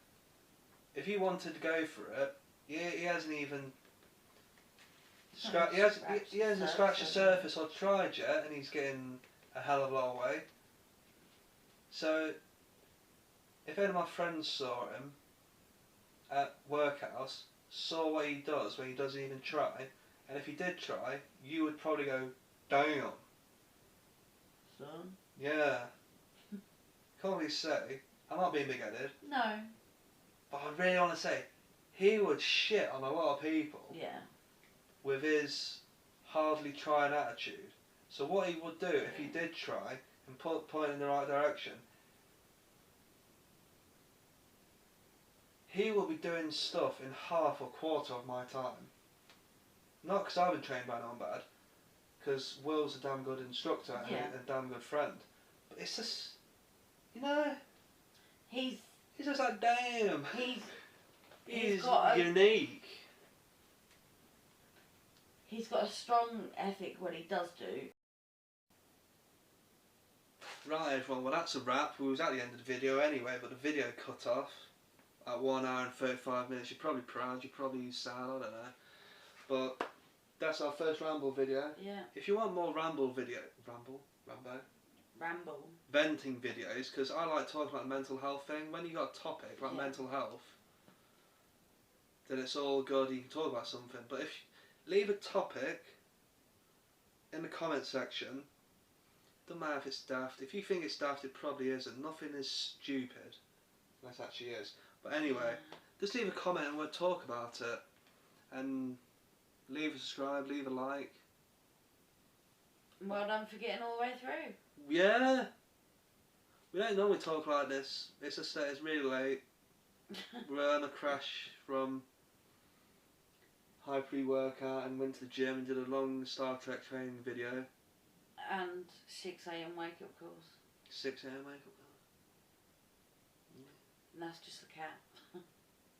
Speaker 1: If he wanted to go for it, he hasn't even he hasn't scratched the surface or tried yet, and he's getting a hell of a lot away. So, if any of my friends saw him at workouts, saw what he does when he doesn't even try, and if he did try, you would probably go, damn.
Speaker 2: Son?
Speaker 1: Yeah. Can't really say. I'm not being big-headed.
Speaker 2: No.
Speaker 1: But I really want to say, he would shit on a lot of people.
Speaker 2: Yeah.
Speaker 1: With his hardly trying attitude. So what he would do if he did try and point in the right direction, he will be doing stuff in half or quarter of my time. Not because I've been trained by no one bad, because Will's a damn good instructor and a damn good friend. But it's just, you know,
Speaker 2: He's
Speaker 1: just like, damn. He's
Speaker 2: got
Speaker 1: unique.
Speaker 2: He's got a strong ethic when he does do.
Speaker 1: Right everyone, well that's a wrap. We was at the end of the video anyway, but the video cut off at 1 hour and 35 minutes. You're probably proud, you're probably sad, I don't know. But that's our first ramble video.
Speaker 2: Yeah.
Speaker 1: If you want more ramble, venting videos, because I like talking about the mental health thing. When you got a topic like mental health, then it's all good, you can talk about something. But if leave a topic in the comment section. Doesn't matter if it's daft. If you think it's daft, it probably isn't. Nothing is stupid, unless it actually is. But anyway, just leave a comment and we'll talk about it. And leave a subscribe, leave a like.
Speaker 2: Well done for getting all the way through.
Speaker 1: Yeah. We don't normally talk like this. It's just that it's really late. We're on a crash from high pre-workout and went to the gym and did a long Star Trek training video.
Speaker 2: And 6 AM wake up calls.
Speaker 1: 6 AM wake up calls.
Speaker 2: And that's just the cat.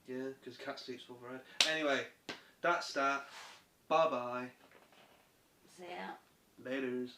Speaker 1: Yeah, because cat sleeps over red. Anyway, that's that. Bye bye.
Speaker 2: See ya.
Speaker 1: Laters.